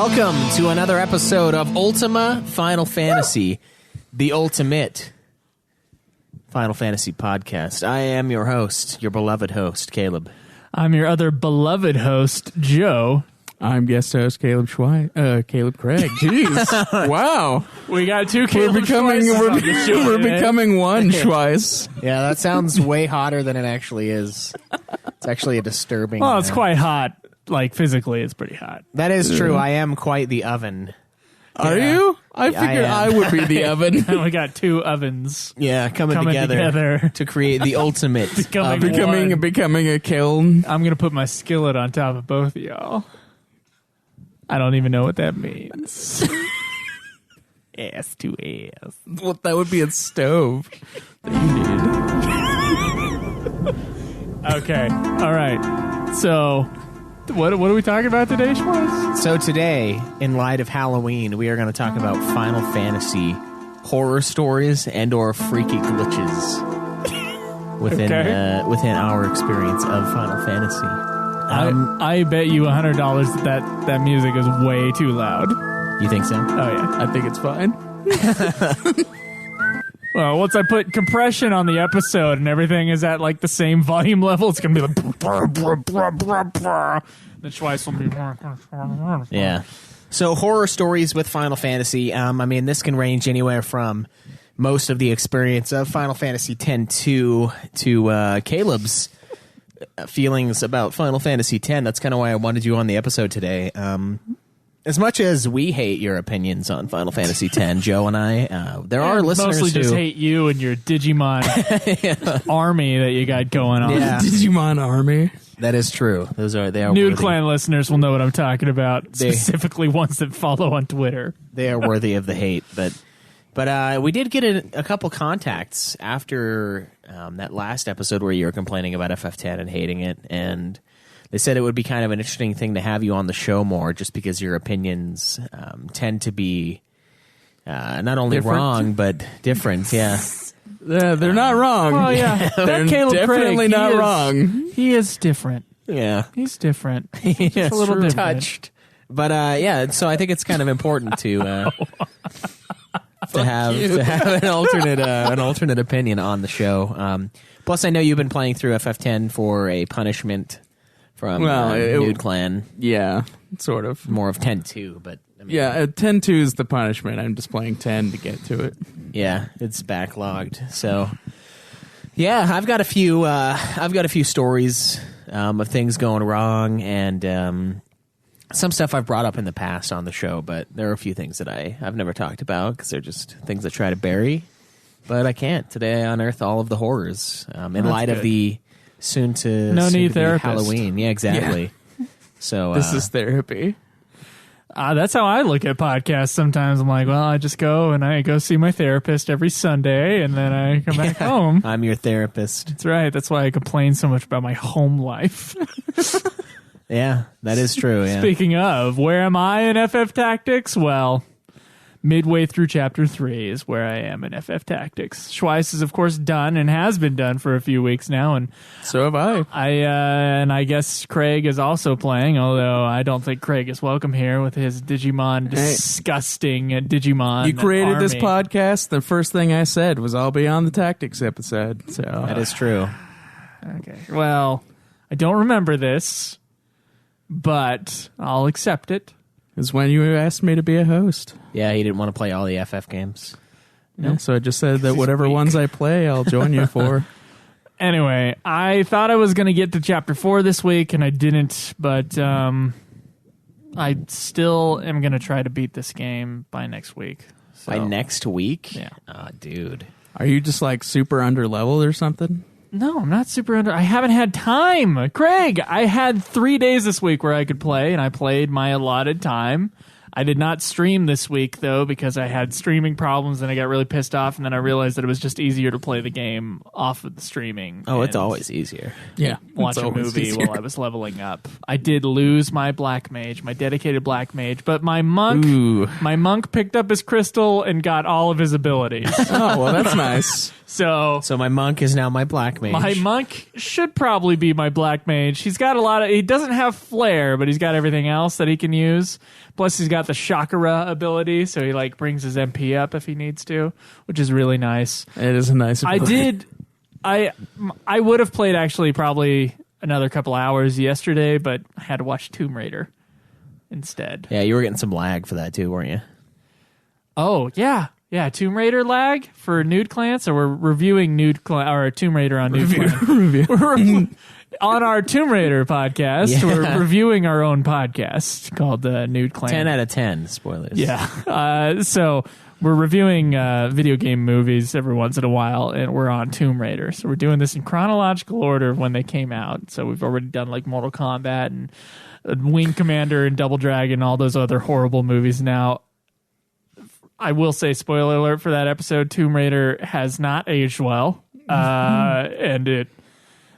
Welcome to another episode of Ultima Final Fantasy, the ultimate Final Fantasy podcast. I am your host, your beloved host, Caleb. I'm your other beloved host, Joe. I'm guest host Caleb Schweiss. Caleb Craig. Jeez, wow, we got two Caleb we're becoming one Yeah. Schweiss. Yeah, that sounds way hotter than it actually is. It's actually a disturbing... Well, it's quite hot. Like, physically, it's pretty hot. That is true. I am quite the oven. Are you? I figured I would be the oven. And we got two ovens. Yeah, coming together to create the ultimate. becoming a kiln. I'm going to put my skillet on top of both of y'all. I don't even know what that means. Ass to ass. Well, that would be a stove that you need. Okay. All right. So, what are we talking about today, Schweiss? So today, in light of Halloween, we are going to talk about Final Fantasy horror stories and or freaky glitches within our experience of Final Fantasy. I bet you $100 that music is way too loud. You think so? Oh, yeah. I think it's fine. Well, once I put compression on the episode and everything is at like the same volume level, it's going to be like... The Schweiss will be... Yeah. So horror stories with Final Fantasy. I mean, this can range anywhere from most of the experience of Final Fantasy X-2 to Caleb's feelings about Final Fantasy X. That's kind of why I wanted you on the episode today. As much as we hate your opinions on Final Fantasy X, Joe and I, there are listeners mostly who just hate you and your Digimon army that you got going on. Yeah. Digimon army. That is true. They are Nude worthy. Clan listeners will know what I'm talking about, specifically ones that follow on Twitter. They are worthy of the hate, but we did get a couple contacts after that last episode where you were complaining about FF10 and hating it, and they said it would be kind of an interesting thing to have you on the show more, just because your opinions tend to be not only different. Wrong but different. Yeah, they're not wrong. Oh yeah, They're Caleb definitely Craig, not wrong. He is different. yeah, He's different. Just a little different. touched. But yeah, so I think it's kind of important to have an alternate opinion on the show. Plus, I know you've been playing through FF10 for a punishment from Nude Clan. Yeah, sort of. More of 10-2, but I mean, yeah, 10-2 is the punishment. I'm just playing 10 to get to it. Yeah, it's backlogged. So yeah, I've got a few stories of things going wrong, and some stuff I've brought up in the past on the show, but there are a few things that I've never talked about because they're just things I try to bury. But I can't. Today I unearth all of the horrors in light of the soon to be Halloween. Yeah, exactly. Yeah. So this is therapy. That's how I look at podcasts sometimes. I'm like, well, I just go and I go see my therapist every Sunday, and then I come back home. I'm your therapist. That's right. That's why I complain so much about my home life. Yeah, that is true. Yeah. Speaking of, where am I in FF Tactics? Well, midway through Chapter 3 is where I am in FF Tactics. Schweiss is, of course, done and has been done for a few weeks now. And so have I. And I guess Craig is also playing, although I don't think Craig is welcome here with his Digimon, disgusting Digimon. You created army. This podcast. The first thing I said was I'll be on the Tactics episode. So that is true. Okay. Well, I don't remember this, but I'll accept it. Is when you asked me to be a host. Yeah, he didn't want to play all the FF games. No, so I just said that whatever ones I play, I'll join you for. Anyway, I thought I was going to get to Chapter 4 this week, and I didn't, but I still am going to try to beat this game by next week. So. By next week? Yeah. Oh, dude. Are you just like super under leveled or something? No, I'm not super under. I haven't had time. Craig, I had 3 days this week where I could play, and I played my allotted time. I did not stream this week, though, because I had streaming problems and I got really pissed off. And then I realized that it was just easier to play the game off of the streaming. Oh, it's always easier. Yeah. Watch a movie while I was leveling up. I did lose my black mage, my dedicated black mage, but my monk picked up his crystal and got all of his abilities. Oh, well, that's nice. So my monk is now my black mage. my monk should probably be my black mage. He's got he doesn't have flare, but he's got everything else that he can use. Plus, he's got the chakra ability, so he like brings his MP up if he needs to, which is really nice. It is a nice ability. I would have played actually probably another couple hours yesterday, but I had to watch Tomb Raider instead. Yeah, you were getting some lag for that too, weren't you? Oh, yeah. Yeah, Tomb Raider lag for Nude Clan. So we're reviewing or Tomb Raider on Nude Clan. On our Tomb Raider podcast, we're reviewing our own podcast called Nude Clan. 10 out of 10 spoilers. Yeah. So we're reviewing video game movies every once in a while, and we're on Tomb Raider. So we're doing this in chronological order of when they came out. So we've already done like Mortal Kombat and Wing Commander and Double Dragon, all those other horrible movies now. I will say, spoiler alert for that episode, Tomb Raider has not aged well. And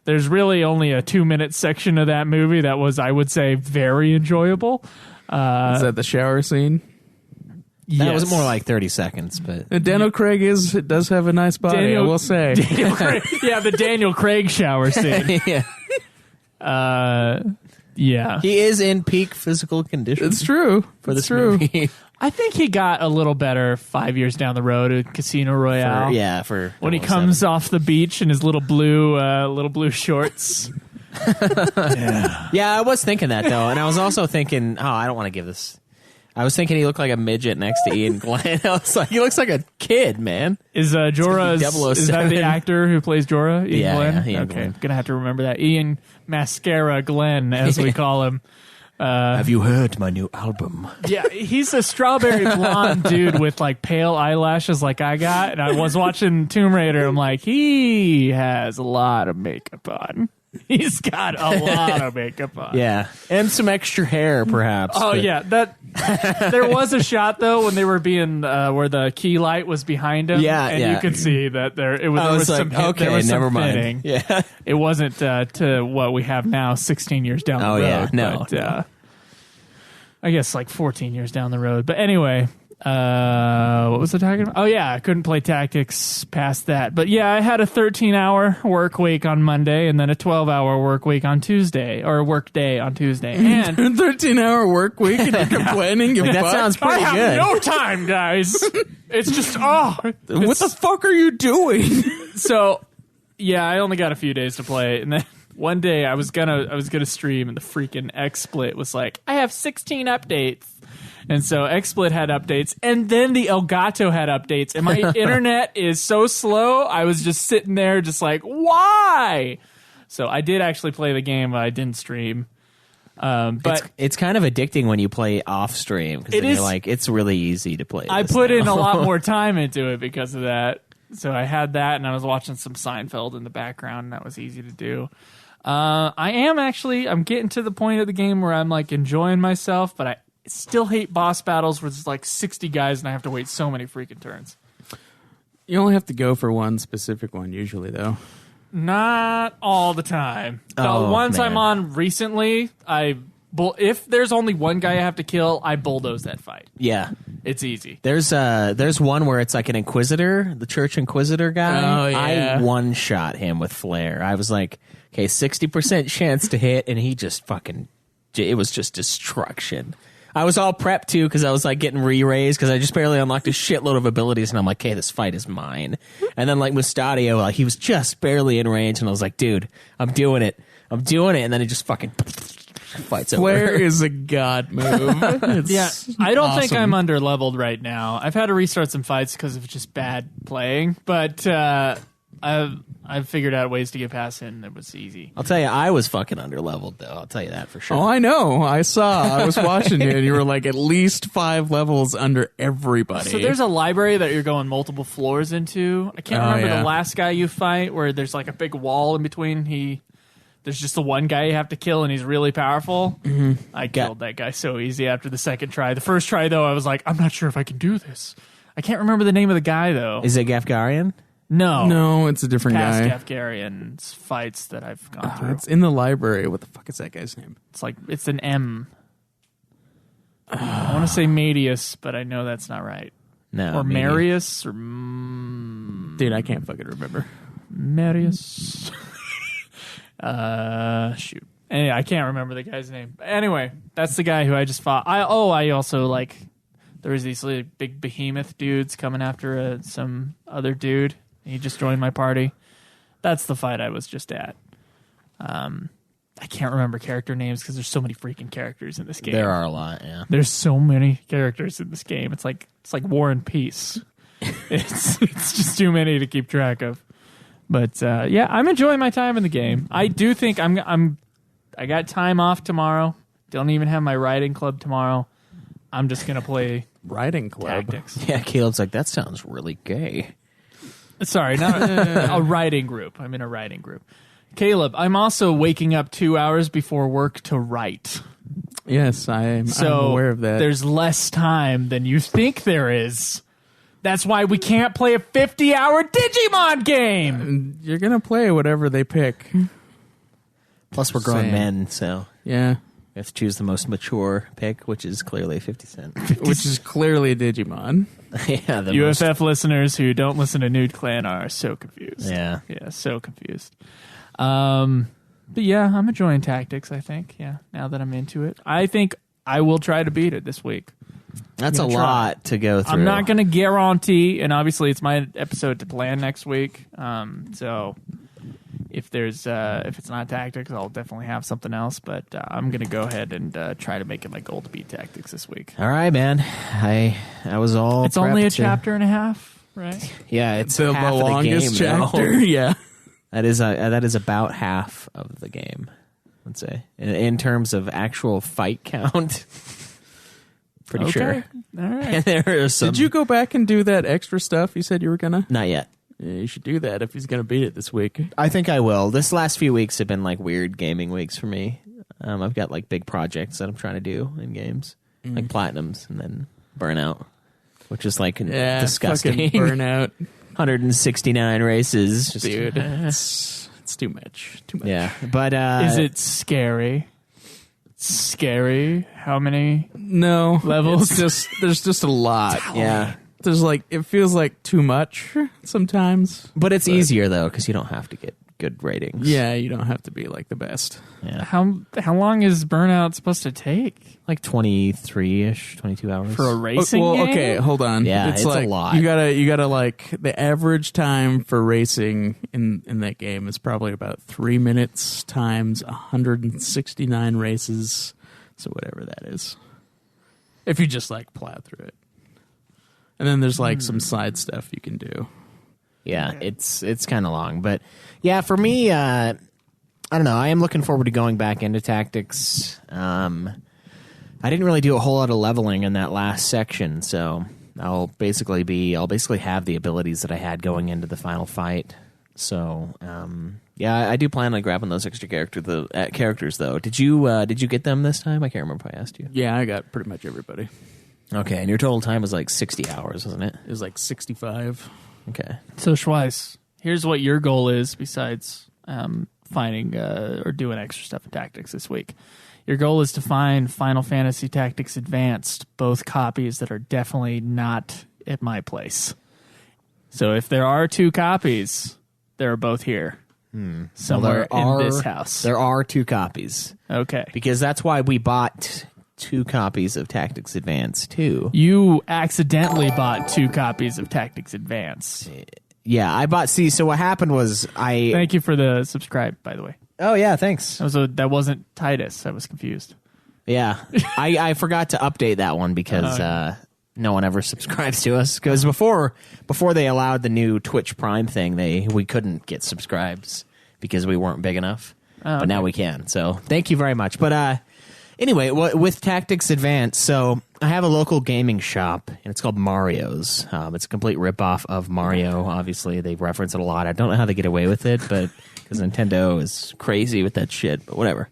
there's really only a 2-minute section of that movie that was, I would say, very enjoyable. Is that the shower scene? That was more like 30 seconds, but Daniel Craig does have a nice body, I will say. Daniel Craig, the Daniel Craig shower scene. Yeah. He is in peak physical condition. It's true. For this movie. I think he got a little better 5 years down the road at Casino Royale. For when he comes off the beach in his little blue shorts. Yeah, I was thinking that though, and I was also thinking, I don't want to give this. I was thinking he looked like a midget next to Ian Glenn. I was like, he looks like a kid, man. Is Jorah? Is that the actor who plays Jorah? Ian Glenn? Yeah, Ian okay, Glenn. Gonna have to remember that. Ian Mascara Glenn, as we call him. Have you heard my new album? Yeah, he's a strawberry blonde dude with like pale eyelashes like I got. And I was watching Tomb Raider. I'm like, he has a lot of makeup on. He's got a lot of makeup on. Yeah, and some extra hair, perhaps. Oh, but yeah. There was a shot, though, when they were being, where the key light was behind him. Yeah, and yeah. you could see that there was like, some okay, there was some never mind. fitting. Yeah. It wasn't to what we have now 16 years down the road. Yeah, no. But, I guess like 14 years down the road. But anyway, what was I talking about? Oh, yeah, I couldn't play Tactics past that. But yeah, I had a 13-hour work week on Monday and then a 12-hour work week on Tuesday, or work day on Tuesday. And 13-hour work week and you're complaining? That sounds pretty I good. have no time, guys. It's just, what the fuck are you doing? So, yeah, I only got a few days to play, and then one day I was gonna stream, and the freaking XSplit was like, I have 16 updates. And so XSplit had updates, and then the Elgato had updates, and my internet is so slow, I was just sitting there just like, why? So I did actually play the game, but I didn't stream. But it's kind of addicting when you play off stream, because you're like, it's really easy to play. I put in a lot more time into it because of that. So I had that, and I was watching some Seinfeld in the background, and that was easy to do. I'm getting to the point of the game where I'm like enjoying myself, but I still hate boss battles where there's like 60 guys and I have to wait so many freaking turns. You only have to go for one specific one usually, though. Not all the time. The Oh, ones man. I'm on recently, if there's only one guy I have to kill, I bulldoze that fight. Yeah. It's easy. There's one where it's like an Inquisitor, the Church Inquisitor guy. Oh, yeah. I one-shot him with flare. I was like, okay, 60% chance to hit, and he just it was just destruction. I was all prepped, too, because I was like getting re-raised, because I just barely unlocked a shitload of abilities, and I'm like, okay, this fight is mine. And then like Mustadio, like he was just barely in range, and I was like, dude, I'm doing it. And then he just fucking fights over. Flare is a god move. I don't think awesome. I'm under-leveled right now. I've had to restart some fights because of just bad playing, but I've figured out ways to get past it, and it was easy. I'll tell you, I was fucking under-leveled, though. I'll tell you that for sure. Oh, I know. I was watching you, and you were like at least 5 levels under everybody. So there's a library that you're going multiple floors into. I can't remember the last guy you fight where there's like a big wall in between. there's just the one guy you have to kill, and he's really powerful. I killed that guy so easy after the second try. The first try, though, I was like, I'm not sure if I can do this. I can't remember the name of the guy, though. Is it Gafgarian? No, it's a different Past guy. Gafgarian fights that I've gone through. It's in the library. What the fuck is that guy's name? It's an M. I want to say Medius, but I know that's not right. No. Or maybe. Marius, or Dude, I can't fucking remember. Marius. Shoot. Anyway, I can't remember the guy's name. Anyway, that's the guy who I just fought. I also like. There was these like, big behemoth dudes coming after some other dude. He just joined my party. That's the fight I was just at. I can't remember character names because there's so many freaking characters in this game. There are a lot, yeah. There's so many characters in this game. It's like War and Peace. it's just too many to keep track of. But yeah, I'm enjoying my time in the game. I do think I got time off tomorrow. Don't even have my riding club tomorrow. I'm just gonna play Riding club. tactics. Yeah, Caleb's like, that sounds really gay. Sorry, not a riding group. I'm in a riding group. Caleb, I'm also waking up 2 hours before work to write. Yes, I'm So aware of that. there's less time than you think there is. That's why we can't play a 50-hour Digimon game. You're gonna play whatever they pick. Plus, we're grown Same. men, so Yeah, we have to choose the most mature pick, which is clearly 50 Cent. which is clearly Digimon. Yeah, the most, UFF listeners who don't listen to Nude Clan are so confused. yeah. Yeah, so confused. But yeah, I'm enjoying tactics, I think. Yeah, now that I'm into it. I think I will try to beat it this week. That's a I'm gonna lot to go through. I'm not going to guarantee, and obviously it's my episode to plan next week. So if it's not tactics, I'll definitely have something else. But I'm going to go ahead and try to make it my goal to beat tactics this week. All right, man. I was all. It's only a prepped to- chapter and a half, right? Yeah, it's The half longest of the game, chapter. though. Yeah. That is about half of the game. Let's say in terms of actual fight count. Pretty sure. All right. And there are some. Did you go back and do that extra stuff you said you were gonna? Not yet. Yeah, you should do that if he's gonna beat it this week. I think I will. This last few weeks have been like weird gaming weeks for me. I've got like big projects that I'm trying to do in games, like platinums and then burnout, which is like Yeah, disgusting. fucking burnout, 169 races, just, dude. It's too much. Too much. Yeah, but Is it scary? Scary? How many? No Levels? There's just a lot. Yeah, There's like it feels like too much sometimes. but it's easier though because you don't have to get good ratings. Yeah, you don't have to be like the best. Yeah. How long is Burnout supposed to take Like 23-ish, 22 hours. for a racing well, game? okay, hold on. Yeah, it's a like, lot. You gotta like the average time for racing in that game is probably about 3 minutes times 169 races. So whatever that is. If you just like plow through it. And then there's like some side stuff you can do. Yeah, it's kind of long, but yeah, for me, I don't know. I am looking forward to going back into tactics. I didn't really do a whole lot of leveling in that last section, so I'll basically have the abilities that I had going into the final fight. So yeah, I do plan on grabbing those extra characters though. Did you get them this time? I can't remember if I asked you. Yeah, I got pretty much everybody. Okay, and your total time was like 60 hours, wasn't it? It was like 65. Okay. So Schweiss, here's what your goal is besides finding or doing extra stuff in Tactics this week. Your goal is to find Final Fantasy Tactics Advanced, both copies that are definitely not at my place. So if there are 2 copies, they're both here. Somewhere in this house. There are 2 copies. Okay. Because that's why we bought 2 copies of Tactics Advance too. You accidentally bought 2 copies of Tactics Advance. Yeah, I bought. See, so what happened was Thank you for the subscribe, by the way. Oh yeah, thanks. That wasn't Titus. I was confused. Yeah, I forgot to update that one because no one ever subscribes to us. Because before they allowed the new Twitch Prime thing, we couldn't get subscribes because we weren't big enough. But now we can. So thank you very much. But anyway, with Tactics Advance, so I have a local gaming shop, and it's called Mario's. It's a complete ripoff of Mario. Obviously, they reference it a lot. I don't know how they get away with it, but because Nintendo is crazy with that shit, but whatever.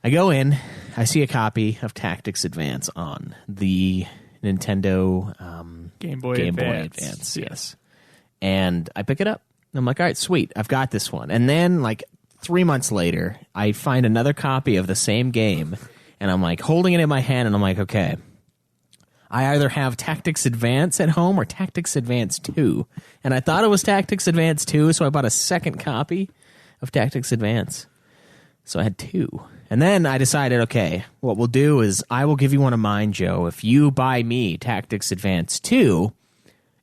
I go in, I see a copy of Tactics Advance on the Nintendo Game Boy Advance, yes. And I pick it up. I'm like, all right, sweet, I've got this one. And then, like, 3 months later, I find another copy of the same game, and I'm like holding it in my hand, and I'm like, okay, I either have Tactics Advance at home or Tactics Advance 2. And I thought it was Tactics Advance 2, so I bought a second copy of Tactics Advance. So I had 2. And then I decided, okay, what we'll do is I will give you one of mine, Joe, if you buy me Tactics Advance 2.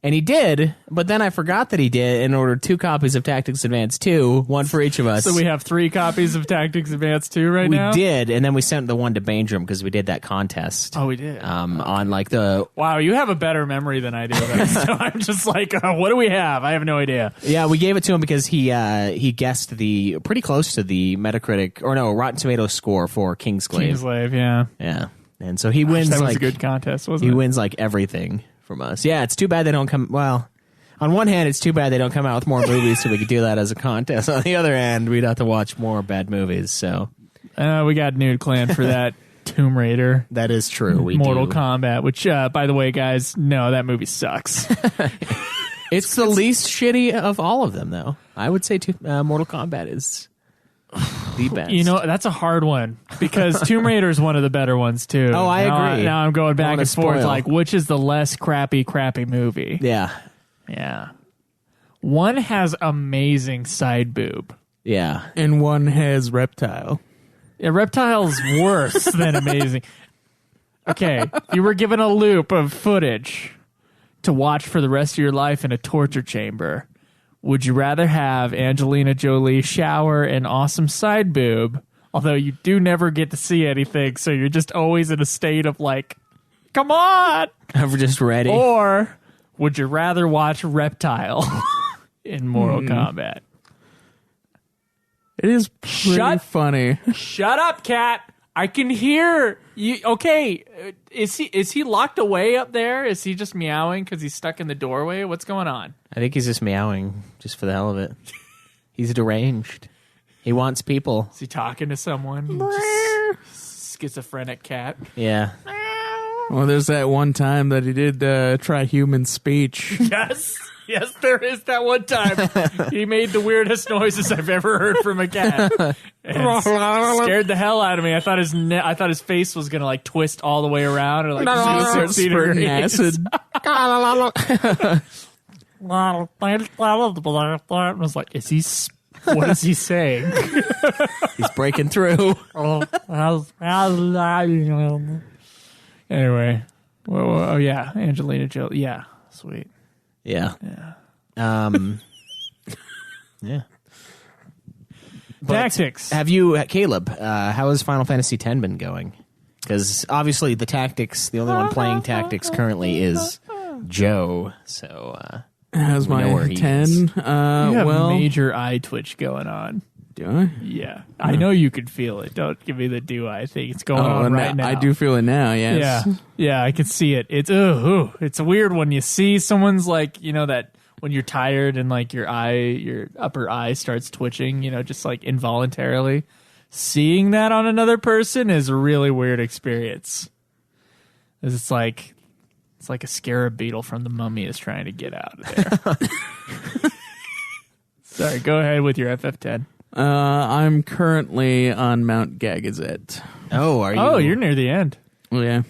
And he did, but then I forgot that he did and ordered 2 copies of Tactics Advance 2, one for each of us. So we have 3 copies of Tactics Advance 2 right now? We did, and then we sent the one to Bainstrom because we did that contest. Oh, we did? On like the... Wow, you have a better memory than I do. So I'm just like, what do we have? I have no idea. Yeah, we gave it to him because he guessed the pretty close to the Metacritic, or no, Rotten Tomatoes score for Kingsglaive. Kingsglaive, yeah. Yeah, and so he wins. That was like a good contest, wasn't it? He wins like everything from us. Yeah, it's too bad they don't come... Well, on one hand, it's too bad they don't come out with more movies so we could do that as a contest. On the other hand, we'd have to watch more bad movies, so... we got Nude Clan for that. Tomb Raider. That is true. Mortal Kombat, which, by the way, guys, no, that movie sucks. It's the least shitty of all of them, though. I would say Mortal Kombat is the best. You know, that's a hard one because Tomb Raider is one of the better ones, too. Oh, I agree. Now I'm going back and forth, spoil. like, which is the less crappy movie? Yeah. Yeah. One has amazing side boob. Yeah. And one has Reptile. Yeah, Reptile's worse than amazing. Okay, you were given a loop of footage to watch for the rest of your life in a torture chamber. Would you rather have Angelina Jolie shower an awesome side boob, although you do never get to see anything, so you're just always in a state of like, come on! I'm just ready. Or would you rather watch Reptile in Mortal Kombat? It is pretty funny. Shut up, cat. I can hear you. Okay, is he locked away up there? Is he just meowing because he's stuck in the doorway? What's going on? I think he's just meowing just for the hell of it. He's deranged. He wants people. Is he talking to someone? Just schizophrenic cat. Yeah. Well, there's that one time that he did try human speech. Yes, there is that one time. He made the weirdest noises I've ever heard from a cat. And scared the hell out of me. I thought his face was gonna like twist all the way around or like Start spurting acid. I was like, what is he saying? He's breaking through. Anyway. Oh yeah, Angelina Jolie. Yeah, sweet. Yeah. Yeah. Yeah. Tactics. Have you, Caleb, how has Final Fantasy X been going? Because obviously the only one playing Tactics currently is Joe. So, how's my 10? You have major eye twitch going on. Do I? Yeah. I know you could feel it. Don't give me the do I think. It's going on right now. I do feel it now, yes. Yeah, I can see it. It's weird when you see someone's like, you know, that when you're tired and like your upper eye starts twitching, you know, just like involuntarily. Seeing that on another person is a really weird experience. It's like a scarab beetle from the Mummy is trying to get out of there. Sorry, go ahead with your FF10. I'm currently on Mount Gagazet. Oh, are you? Oh, you're near the end. Oh, yeah.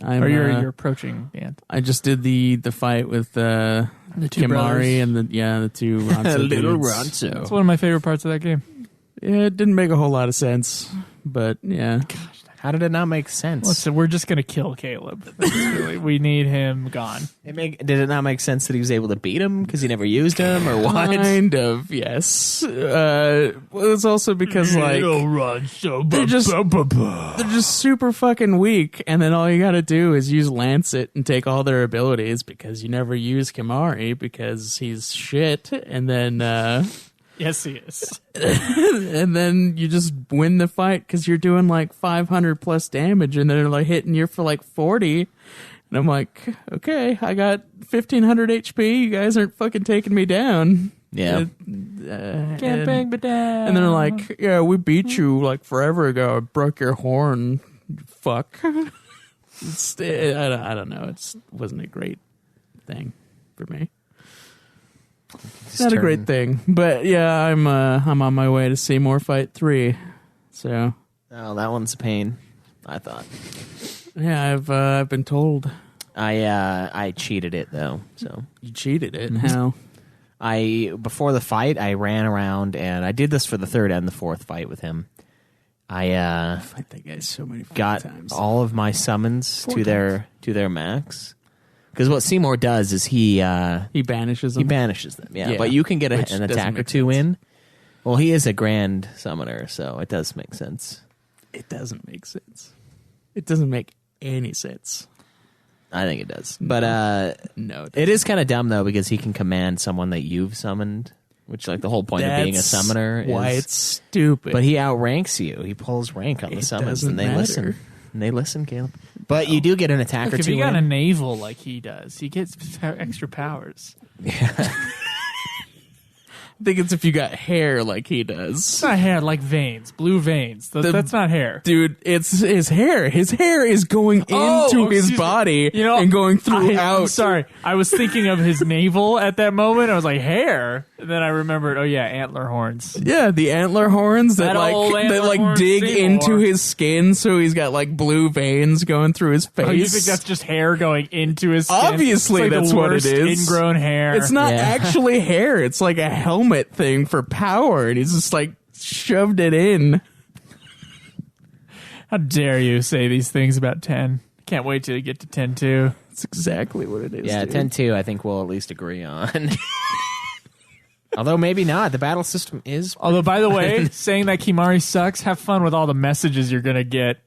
You're approaching the end. I just did the fight with the two Kimari brothers. and the two Ronso Little dudes. Ronso. It's one of my favorite parts of that game. Yeah, it didn't make a whole lot of sense, but yeah. How did it not make sense? So we're just gonna kill Caleb. We need him gone. Did it not make sense that he was able to beat him because he never used him, or what? Kind of, yes. It's also because like they're just super fucking weak, and then all you gotta do is use Lancet and take all their abilities because you never use Kimari because he's shit, and then Yes, he is. and then you just win the fight because you're doing like 500 plus damage, and they're like hitting you for like 40. And I'm like, okay, I got 1500 HP. You guys aren't fucking taking me down. Yeah. Can't bang but down. And they're like, yeah, we beat you like forever ago. I broke your horn. Fuck. I don't know. It wasn't a great thing for me. Not a great thing. But yeah, I'm on my way to Seymour Fight 3. So. Oh, that one's a pain, I thought. Yeah, I've been told. I cheated it though. So You cheated it. How? Before the fight, I ran around and I did this for the third and the fourth fight with him. I fight that guy so many got times. all of my summons to their max. Because what Seymour does is he banishes them. He banishes them. Yeah, but you can get an attack or two in. Well, he is a grand summoner, so it does make sense. It doesn't make sense. It doesn't make any sense. I think it does. But no, it is kind of dumb, though, because he can command someone that you've summoned, which, like, the whole point of being a summoner is... why it's stupid. But he outranks you. He pulls rank on the summons, and they listen. And they listen, Caleb. But you do get an attack or two. If you got a navel like he does, he gets extra powers. Yeah. I think it's if you got hair like he does. It's not hair, like veins, blue veins. That's not hair. Dude, it's his hair. His hair is going into his body and going throughout. I'm sorry. I was thinking of his navel at that moment. I was like, hair? And then I remembered, antler horns. Yeah, the antler horns that dig into his skin, so he's got like blue veins going through his face. Oh, you think that's just hair going into his skin? Obviously, it's like that's the what it worst is. Ingrown hair. It's not actually hair. It's like a helmet thing for power, and he's just like shoved it in. How dare you say these things about 10? Can't wait till you get to 10-2. That's exactly what it is. Yeah, 10-2 I think we'll at least agree on. Although maybe not. The battle system is... Although, by the way, saying that Kimahri sucks, have fun with all the messages you're going to get.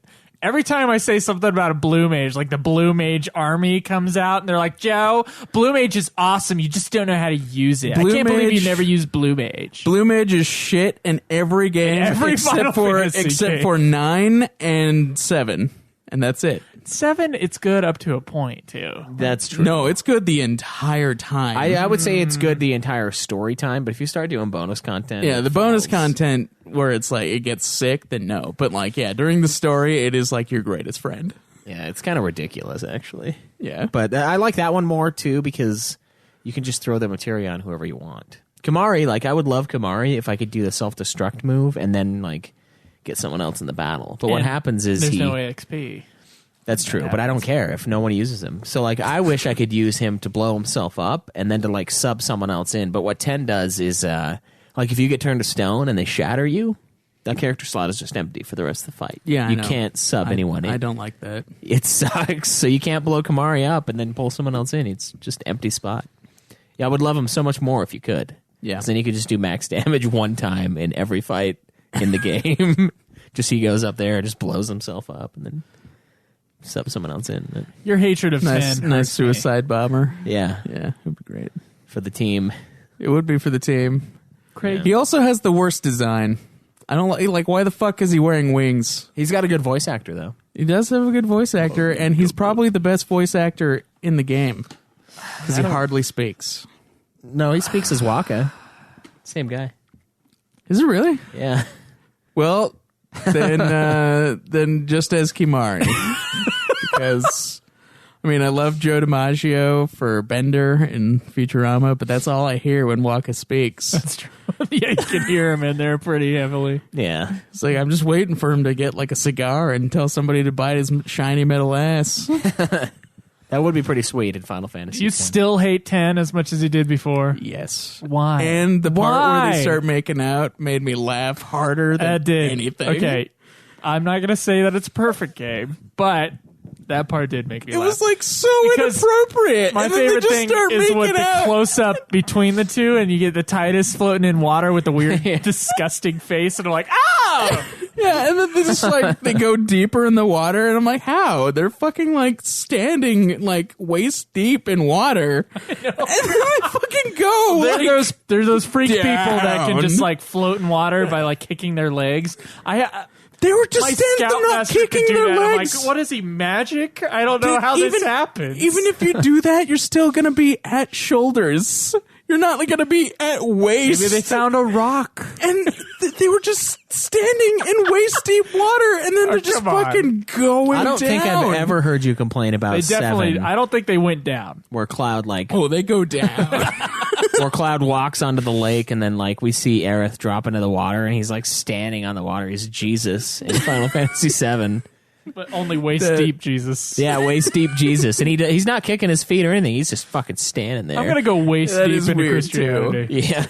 Every time I say something about a blue mage, like the blue mage army comes out, and they're like, Joe, blue mage is awesome. You just don't know how to use it. I can't believe you never used blue mage. Blue mage is shit in every game except for 9 and 7. And that's it. 7, it's good up to a point, too. That's true. No, it's good the entire time. I would say it's good the entire story time, but if you start doing bonus content... Yeah, the bonus content where it's like it gets sick, then no. But like, yeah, during the story, it is like your greatest friend. Yeah, it's kind of ridiculous, actually. Yeah. But I like that one more, too, because you can just throw the materia on whoever you want. Kimahri, like, I would love Kimahri if I could do the self-destruct move and then, like, get someone else in the battle. But what happens is there's no EXP. That's true, but I don't care if no one uses him. So, like, I wish I could use him to blow himself up and then to, like, sub someone else in. But what 10 does is, like, if you get turned to stone and they shatter you, that character slot is just empty for the rest of the fight. Yeah, you can't sub anyone in. I don't like that. It sucks. So you can't blow Kimahri up and then pull someone else in. It's just empty spot. Yeah, I would love him so much more if you could. Yeah. Because then you could just do max damage one time in every fight in the game. Just he goes up there and just blows himself up and then... sub someone else in. Your hatred of 10. Nice suicide bomber. Yeah. Yeah, it would be great. For the team. It would be for the team. Craig. He also has the worst design. I don't like why the fuck is he wearing wings? He's got a good voice actor, though. He does have a good voice actor, and he's probably the best voice actor in the game. Because he hardly speaks. No, he speaks as Waka. Same guy. Is it really? Yeah. Well, then just as Kimahri. Because, I mean, I love Joe DiMaggio for Bender in Futurama, but that's all I hear when Waka speaks. That's true. Yeah, you can hear him in there pretty heavily. Yeah. It's like, I'm just waiting for him to get like a cigar and tell somebody to bite his shiny metal ass. That would be pretty sweet in Final Fantasy. Do you still hate 10 as much as you did before? Yes. Why? And the part where they start making out made me laugh harder than anything. Okay. I'm not going to say that it's a perfect game, but that part did make me laugh. It was like so inappropriate. My favorite thing is with the close-up between the two, and you get the Titus floating in water with the weird, disgusting face, and they're like, "Oh!" Yeah, and then they just like they go deeper in the water, and I'm like, how? They're fucking like standing like waist deep in water, and then they fucking go. There's those freak people that can just like float in water by like kicking their legs. They were just standing there not kicking their legs. I'm like, what is he, magic? I don't know how this happenens. Even if you do that, you're still going to be at shoulders. You're not going to be at waist. Maybe they found a rock. And they were just standing in waist deep water, and then they're just fucking going I don't think I've ever heard you complain about They definitely. Seven, I don't think they went down. where Cloud Oh, they go down. where Cloud walks onto the lake, and then like we see Aerith drop into the water, and he's like standing on the water. He's Jesus in Final Fantasy VII. But only waist deep, Jesus. Yeah, waist deep Jesus, and he's not kicking his feet or anything. He's just fucking standing there. I'm gonna go waist That deep is into weird, Christianity. Yeah,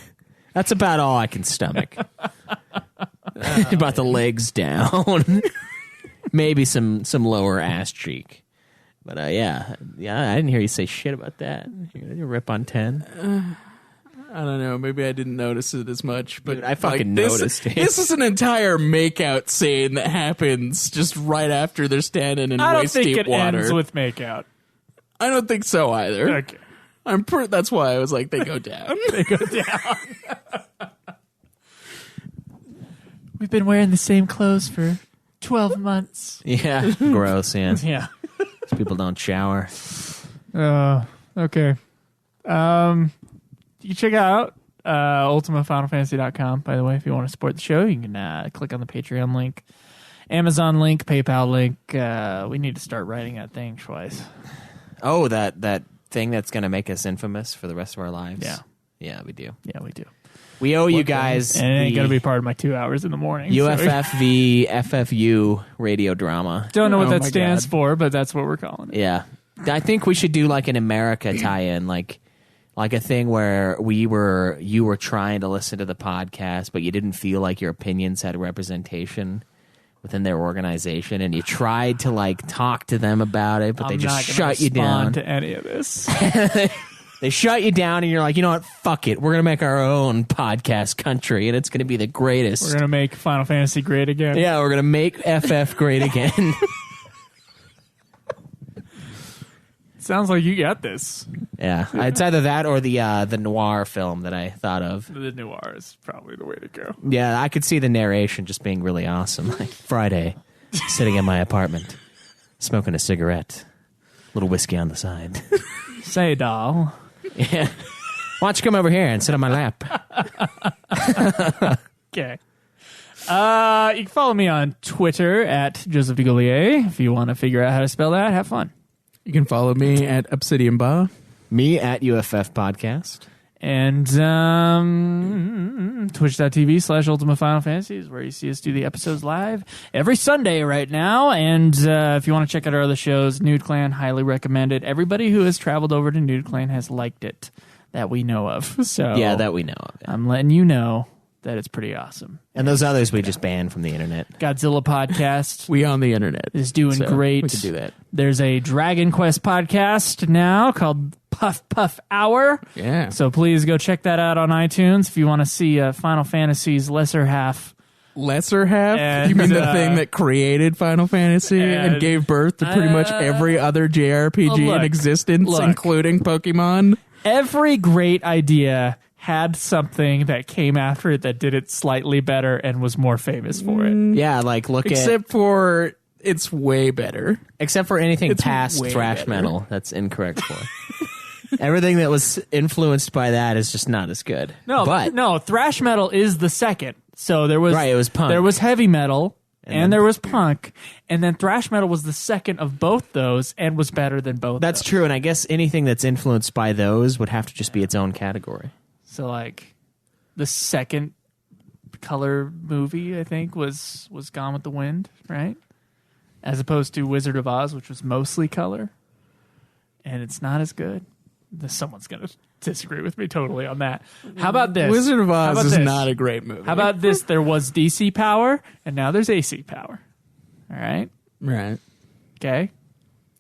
that's about all I can stomach. About the legs down, maybe some lower ass cheek, but yeah, I didn't hear you say shit about that. You rip on 10. I don't know. Maybe I didn't notice it as much, but Dude, I fucking noticed it. This is an entire makeout scene that happens just right after they're standing in I don't waist think deep it water. ends with makeout. I don't think so either. Okay. That's why I was like, they go down. They go down. We've been wearing the same clothes for 12 months. Yeah, gross. Yeah, Yeah. people don't shower. Okay. You can check out ultimafinalfantasy.com, by the way, if you want to support the show. You can click on the Patreon link, Amazon link, PayPal link. We need to start writing that thing, Schweiss. Oh, that thing that's going to make us infamous for the rest of our lives? Yeah, we do. Yeah, we do. We owe you guys And it ain't the going to be part of my 2 hours in the morning. UFF v. FFU radio drama. Don't know what Oh that my stands God. for, but that's what we're calling it. Yeah. I think we should do like an America tie-in, like a thing where you were trying to listen to the podcast, but you didn't feel like your opinions had representation within their organization, and you tried to like talk to them about it, but they just shut you down. To any of this. They shut you down, and you're like, you know what? Fuck it. We're gonna make our own podcast country, and it's gonna be the greatest. We're going to make Final Fantasy great again. Yeah, we're gonna make FF great again. Sounds like you got this. Yeah, it's either that or the noir film that I thought of. The noir is probably the way to go. Yeah, I could see the narration just being really awesome. Like Friday, sitting in my apartment, smoking a cigarette, little whiskey on the side. Say, doll. Yeah, why don't you come over here and sit on my lap? Okay. You can follow me on Twitter at Joseph DeGaulier. If you want to figure out how to spell that, have fun. You can follow me at Obsidian Ba. Me at UFF Podcast. And twitch.tv/Ultima Final Fantasy is where you see us do the episodes live every Sunday right now. And if you want to check out our other shows, Nude Clan, highly recommended. Everybody who has traveled over to Nude Clan has liked it that we know of. So Yeah, that we know of. Yeah. I'm letting you know that it's pretty awesome. And those others we just banned from the internet. Godzilla podcast We on the internet. is doing So great. We can do that. There's a Dragon Quest podcast now called Puff Puff Hour. Yeah. So please go check that out on iTunes if you want to see Final Fantasy's lesser half. Lesser half? And, you mean the thing that created Final Fantasy and and- gave birth to pretty much every other JRPG in look, existence, including Pokemon? Every great idea had something that came after it that did it slightly better and was more famous for it. Yeah, like Except for it's way better. except for anything It's past way thrash better. metal. That's incorrect for. Everything that was influenced by that is just not as good. But No, thrash metal is the second. So there was Right, it was punk. There was heavy metal and then- there was punk, and then thrash metal was the second of both those and was better than both. that's those. true, and I guess anything that's influenced by those would have to just be its own category. So like the second color movie I think was Gone with the Wind, right? As opposed to Wizard of Oz, which was mostly color. And it's not as good. Someone's going to disagree with me totally on that. How about this? Wizard of How Oz about is this? not a great movie. How about this? There was DC power, and now there's AC power. All right? Right. Okay?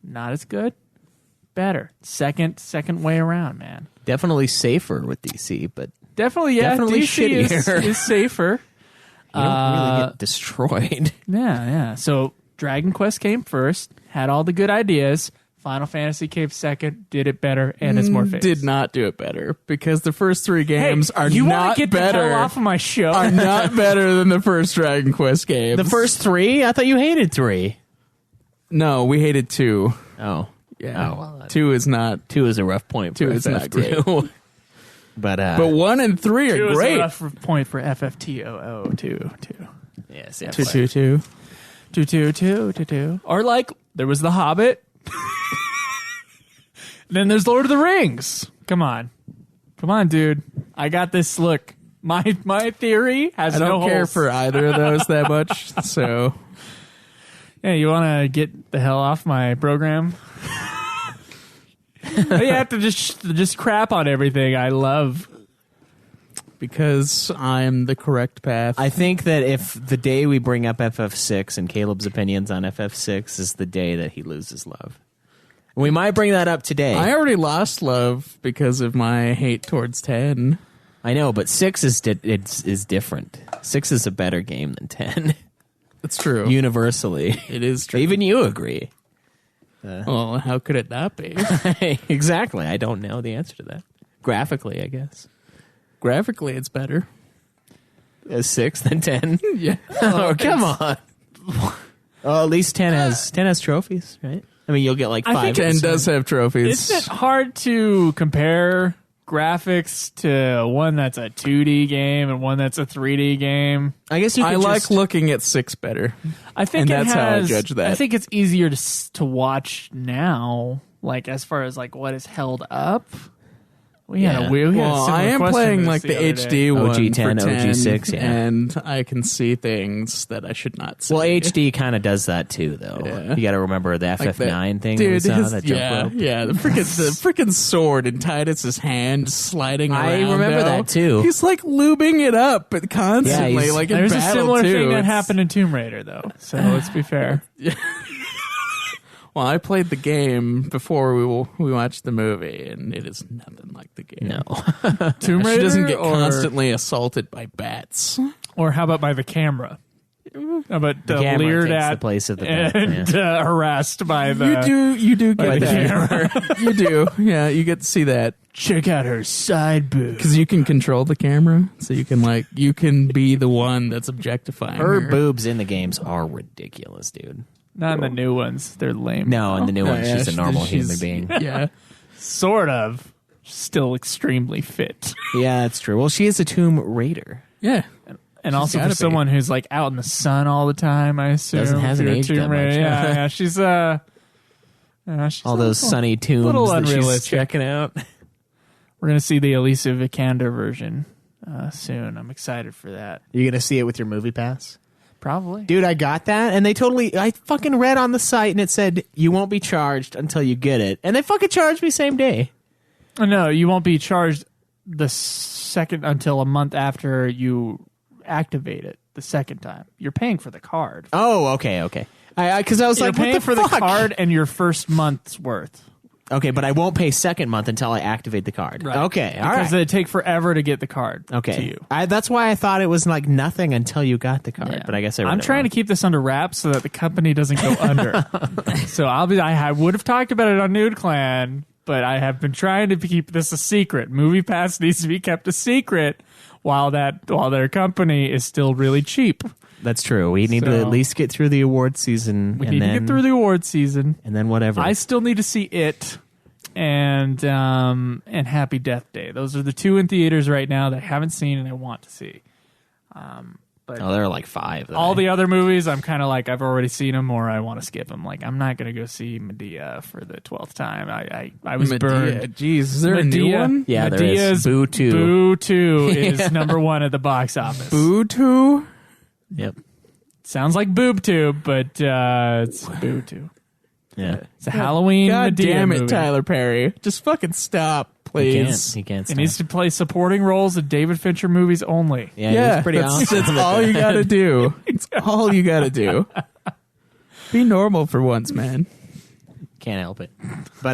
Not as good. Better. Second way around, man. Definitely safer with DC, but Definitely, yeah. Definitely DC shittier. is safer. you don't really get destroyed. Yeah. So Dragon Quest came first, had all the good ideas. Final Fantasy came second, did it better, and it's more famous. Did not do it better because the first three games are you not wanna get better. the hell off of my show? Are not better than the first Dragon Quest games. The first 3? I thought you hated 3. No, we hated 2. Oh. Yeah. Oh, well, 2 is not. 2 is a rough point. 2 for is not FF2. But 1 and 3 Two are is great. a rough point for FFTOO too. yes, 222. 222. Or like there was The Hobbit. Then there's Lord of the Rings. Come on, dude. I got this. Look, my theory has I no don't care holes. for either of those that much. So Yeah, you want to get the hell off my program? You have to just crap on everything I love. because I'm the correct path. I think that if the day we bring up FF6 and Caleb's opinions on FF6 is the day that he loses love. We might bring that up today. I already lost love because of my hate towards 10. I know, but 6 is is different. 6 is a better game than 10. It's true. Universally. It is true. Even you agree. Well, how could it not be? Exactly. I don't know the answer to that. Graphically, I guess. Graphically, it's better. 6 than 10? Yeah. Oh, come on. Oh, at least 10 has trophies, right? I mean, you'll get like 5. I think 10 does have trophies. Isn't it hard to compare graphics to one that's a 2D game and one that's a 3D game? I guess you could I like just, looking at 6 better. I think And that's how I judge that. I think it's easier to watch now, like as far as like what is held up. We had a Well, I am question playing to like this the other day. HD one OG10, for 10, OG6, yeah. and I can see things that I should not see. Well, HD kind of does that too, though. Yeah. You got to remember the Like FF9 thing. Dude, we saw, his- that jump yeah, rope. yeah, the freaking sword in Titus's hand sliding around. I remember though. that, too. He's like lubing it up constantly, Yeah, he's- like in There's a battle similar too. thing that It's- happened in Tomb Raider, though. So let's be fair. Well, I played the game before we watched the movie, and it is nothing like the game. No. Tomb She Raider, doesn't get or, constantly assaulted by bats. or how about by the camera? How about The camera leered takes at the place of the bat, and harassed by the? You do by get the that. You do. Yeah, you get to see that. Check out her side boob. Because you can control the camera, so you can be the one that's objectifying Her her. boobs in the games are ridiculous, dude. Not in the new ones. They're lame. No, in the new one, Yeah, she's a normal human being. Yeah. Sort of. Still extremely fit. Yeah, that's true. Well, she is a Tomb Raider. Yeah. And also gotta for be. someone who's like out in the sun all the time, I assume. Hasn't if you're a aged Tomb that Raider. much. Yeah, she's she's All those sunny tombs little that she's unrealistic. checking out. We're gonna see the Alicia Vikander version soon. I'm excited for that. You going to see it with your movie pass? Probably. Dude, I got that, and I fucking read on the site, and it said, you won't be charged until you get it. And they fucking charged me same day. No, you won't be charged the second until a month after you activate it the second time. You're paying for the card. Oh, okay. Because I was You're like, what paying the for fuck? the card and your first month's worth. Okay, but I won't pay second month until I activate the card. Right. Okay, all Because right. they take forever to get the card Okay, to you. that's why I thought it was like nothing until you got the card. Yeah. But I guess I'm trying to keep this under wraps so that the company doesn't go under. So I would have talked about it on Nude Clan, but I have been trying to keep this a secret. Movie Pass needs to be kept a secret while their company is still really cheap. That's true. We need to So- at least get through the award season. We need to get through the award season. and then whatever. I still need to see it and Happy Death Day. Those are the two in theaters right now that I haven't seen and I want to see. there are like 5. that All I- the other movies, I'm kind of like, I've already seen them or I want to skip them. Like, I'm not going to go see Medea for the 12th time. I was burned. Jeez, is there a new Medea- one? Yeah, there is. Medea's Boo 2. Boo 2 is number 1 at the box office. Boo 2? Yep. Sounds like Boob Tube, but it's Boo 2. Yeah. It's a Halloween God Medea damn it, movie. Tyler Perry. Just fucking stop, please. He can't It stop. needs to play supporting roles in David Fincher movies only. Yeah, he Yeah, was pretty that's, awesome. that's with all that. you gotta do. It's all you gotta do. Be normal for once, man. Can't help it. But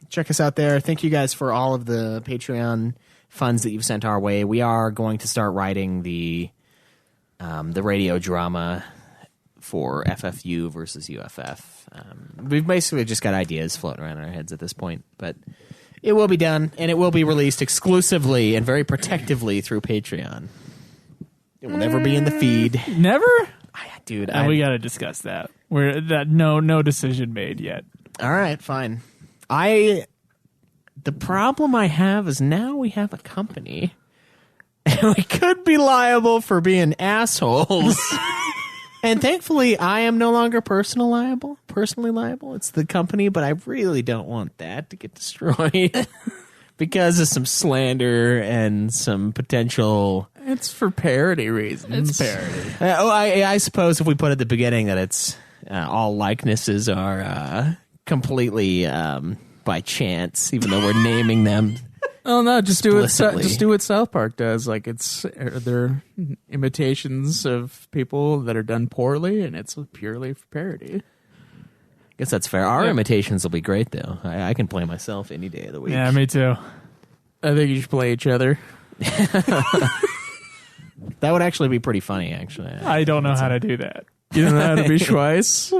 check us out there. Thank you guys for all of the Patreon funds that you've sent our way. We are going to start writing the radio drama for FFU versus UFF. We've basically just got ideas floating around in our heads at this point, but it will be done, and it will be released exclusively and very protectively through Patreon. It will never be in the feed. Never? Dude, We got to discuss that. No decision made yet. all right, fine. I The problem I have is now we have a company, and we could be liable for being assholes. And thankfully, I am no longer personally liable. It's the company, but I really don't want that to get destroyed because of some slander and some potential. It's for parody reasons. It's parody. I suppose if we put at the beginning that it's all likenesses are completely by chance, even though we're naming them. Oh no! Just do what South Park does. Like they're imitations of people that are done poorly, and it's purely for parody. I guess that's fair. Our imitations will be great, though. I can play myself any day of the week. Yeah, me too. I think you should play each other. That would actually be pretty funny. Actually, I don't know how to do that. You don't know how to be Schweiss?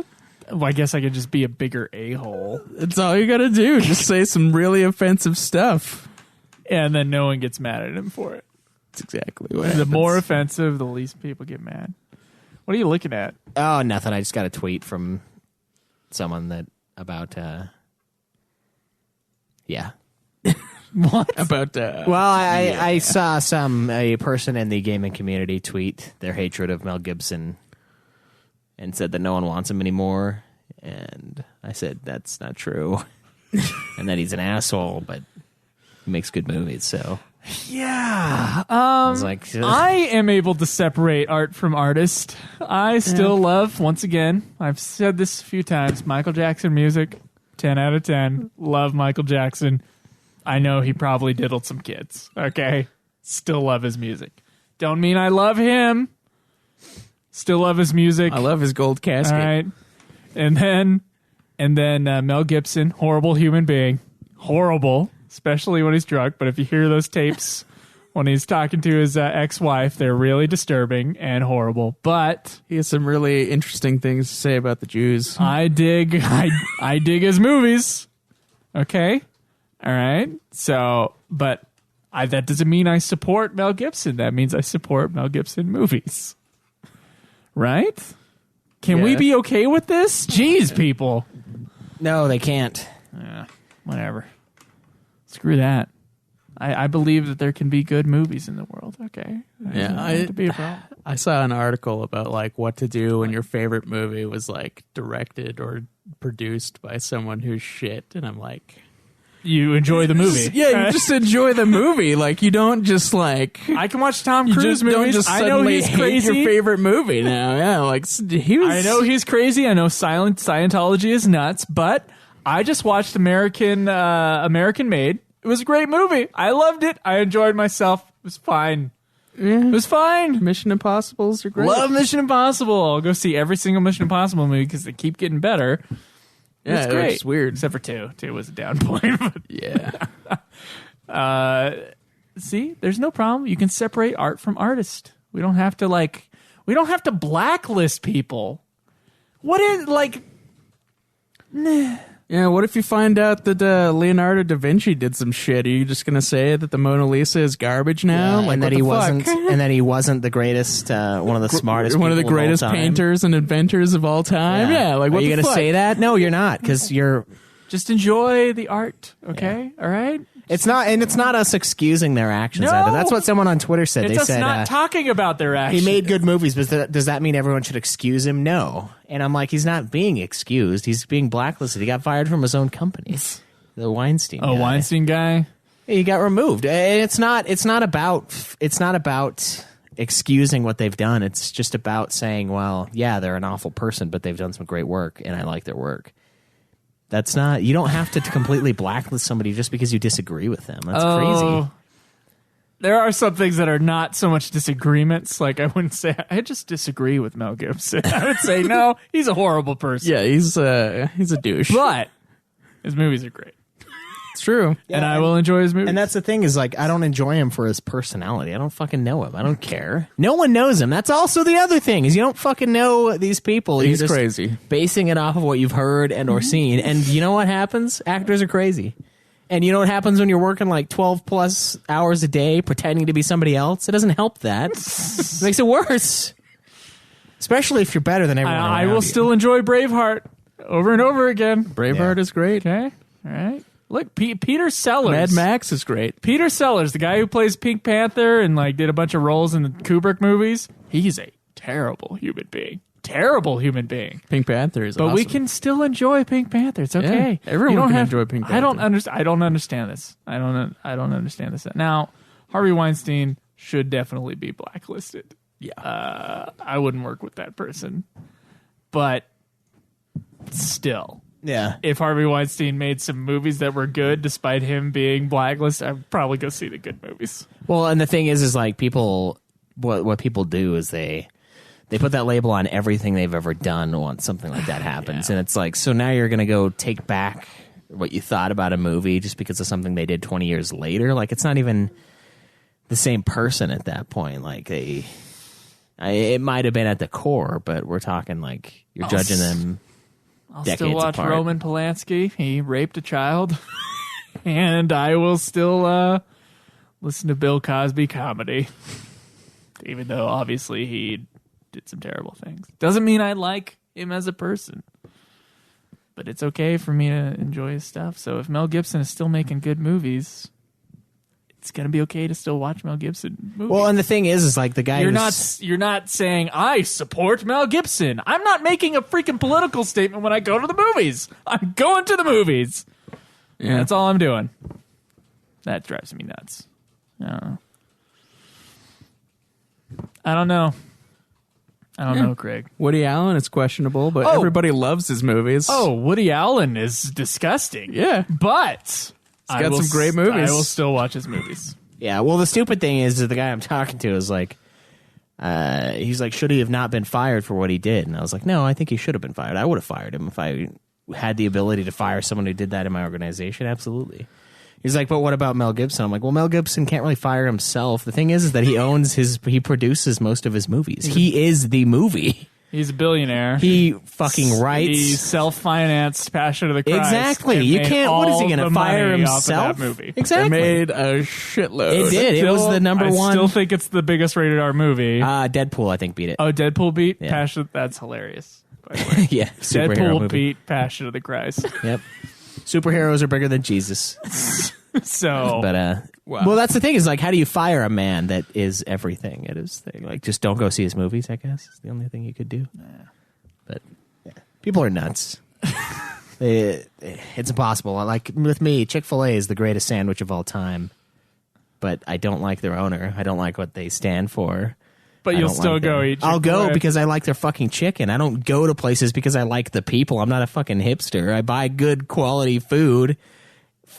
Well, I guess I could just be a bigger a-hole, That's all you got to do. Just say some really offensive stuff. and then no one gets mad at him for it. That's exactly what The happens. more offensive, the least people get mad. What are you looking at? Oh, nothing. I just got a tweet from someone about. Yeah. What? About Well, I saw a person in the gaming community tweet their hatred of Mel Gibson and said that no one wants him anymore. And I said that's not true, and that he's an asshole, but he makes good movies. So Yeah. I was like, I am able to separate art from artist. I still love, once again, I've said this a few times, Michael Jackson music, 10 out of 10. Love Michael Jackson. I know he probably diddled some kids, okay? Still love his music. Don't mean I love him. Still love his music. I love his gold casket. All right. And then Mel Gibson, horrible human being. Horrible, especially when he's drunk. But if you hear those tapes when he's talking to his ex-wife, they're really disturbing and horrible. But He has some really interesting things to say about the Jews. I dig I dig his movies. Okay? All right? So, but that doesn't mean I support Mel Gibson. That means I support Mel Gibson movies. Right? Can we Yeah. be okay with this? Jeez, people. no, they can't. Whatever. Screw that. I believe that there can be good movies in the world. Okay. That Yeah, doesn't have to be a problem. I saw an article about like what to do when your favorite movie was like directed or produced by someone who's shit, and I'm like, You enjoy the movie. yeah, you just enjoy the movie. Like you don't just like I can watch Tom you Cruise just don't movies. just I suddenly know he's hate crazy. your favorite movie now. Yeah, like he was. I know he's crazy. I know Scientology is nuts, but I just watched American Made. It was a great movie. I loved it. I enjoyed myself. It was fine. Yeah. It was fine. Mission Impossibles are great. Love Mission Impossible. I'll go see every single Mission Impossible movie because they keep getting better. Yeah, It's great. It's weird. Except for 2. 2 was a down point. Yeah. See, there's no problem. You can separate art from artist. We don't have to blacklist people. What is Yeah, what if you find out that Leonardo da Vinci did some shit? Are you just gonna say that the Mona Lisa is garbage now? and that he wasn't the greatest, one of the smartest, one of the people greatest all time. painters and inventors of all time? Yeah, like what are you the gonna fuck? say that? No, you're not, because you're. just enjoy the art, okay? All right? It's not, and it's not us excusing their actions. No. Either. That's what someone on Twitter said. It's They us said not talking about their actions. he made good movies, but does that mean everyone should excuse him? No. And I'm like, he's not being excused. He's being blacklisted. He got fired from his own company, the Weinstein. Oh, guy. Weinstein guy? He got removed. It's not about excusing what they've done. It's just about saying, well, yeah, they're an awful person, but they've done some great work, and I like their work. That's not. You don't have to completely blacklist somebody just because you disagree with them. That's crazy. There are some things that are not so much disagreements. Like, I wouldn't say, I just disagree with Mel Gibson. I would say, no, he's a horrible person. Yeah, he's a douche. But his movies are great. It's true. And I will enjoy his movies. And that's the thing is, like, I don't enjoy him for his personality. I don't fucking know him. I don't care. No one knows him. That's also the other thing is you don't fucking know these people. He's You're just crazy. basing it off of what you've heard and or seen. And you know what happens? Actors are crazy. And you know what happens when you're working like 12 plus hours a day pretending to be somebody else? It doesn't help that. It makes it worse. Especially if you're better than everyone I around will you. still enjoy Braveheart over and over again. Braveheart is great. Okay. All right. Look, Peter Sellers. Mad Max is great. Peter Sellers, the guy who plays Pink Panther and like did a bunch of roles in the Kubrick movies, he's a terrible human being. Terrible human being. Pink Panther is But awesome. we can still enjoy Pink Panther. It's okay. Yeah, everyone You don't can have- enjoy Pink Panther. I don't understand this. I don't understand this. Now, Harvey Weinstein should definitely be blacklisted. Yeah. I wouldn't work with that person. But still, Yeah. if Harvey Weinstein made some movies that were good despite him being blacklisted, I'd probably go see the good movies. Well, and the thing is like people, what people do is they put that label on everything they've ever done once something like that happens. And it's like, so now you're going to go take back what you thought about a movie just because of something they did 20 years later. Like, it's not even the same person at that point. Like, it might have been at the core, but we're talking like you're judging them I'll decades still watch apart. Roman Polanski. He raped a child. And I will still listen to Bill Cosby comedy. Even though, obviously, he did some terrible things. Doesn't mean I like him as a person. But it's okay for me to enjoy his stuff. So if Mel Gibson is still making good movies, it's going to be okay to still watch Mel Gibson movies. Well, and the thing is like the guy You're not saying I support Mel Gibson. I'm not making a freaking political statement when I go to the movies. I'm going to the movies. Yeah. That's all I'm doing. That drives me nuts. I don't know. Craig. Woody Allen is questionable, but everybody loves his movies. Oh, Woody Allen is disgusting. Yeah. But He's got some great movies. I will still watch his movies. Yeah, well, the stupid thing is that the guy I'm talking to is like, he's like, should he have not been fired for what he did? And I was like, no, I think he should have been fired. I would have fired him if I had the ability to fire someone who did that in my organization. Absolutely. He's like, but what about Mel Gibson? I'm like, well, Mel Gibson can't really fire himself. The thing is that he produces most of his movies. He is the movie. He's a billionaire. He fucking writes. He self-financed Passion of the Christ. Exactly. and You made can't. What is he all going to the fire money off of himself? that movie. They Exactly. made a shitload. It did. It was the number one. I still think it's the biggest rated R movie. Deadpool, I think, beat it. Oh, Deadpool beat Yeah. Passion. That's hilarious. By the way. Yeah. Superhero Deadpool movie. beat Passion of the Christ. Yep. Superheroes are bigger than Jesus. So, But well, that's the thing is like, how do you fire a man that is everything at his thing? Like, just don't go see his movies. I guess is the only thing you could do. But yeah. People are nuts. It's impossible. Like with me, Chick-fil-A is the greatest sandwich of all time, but I don't like their owner. I don't like what they stand for. but I you'll don't still like go them. eat. I'll go Chick-fil-A. because I like their fucking chicken. I don't go to places because I like the people. I'm not a fucking hipster. I buy good quality food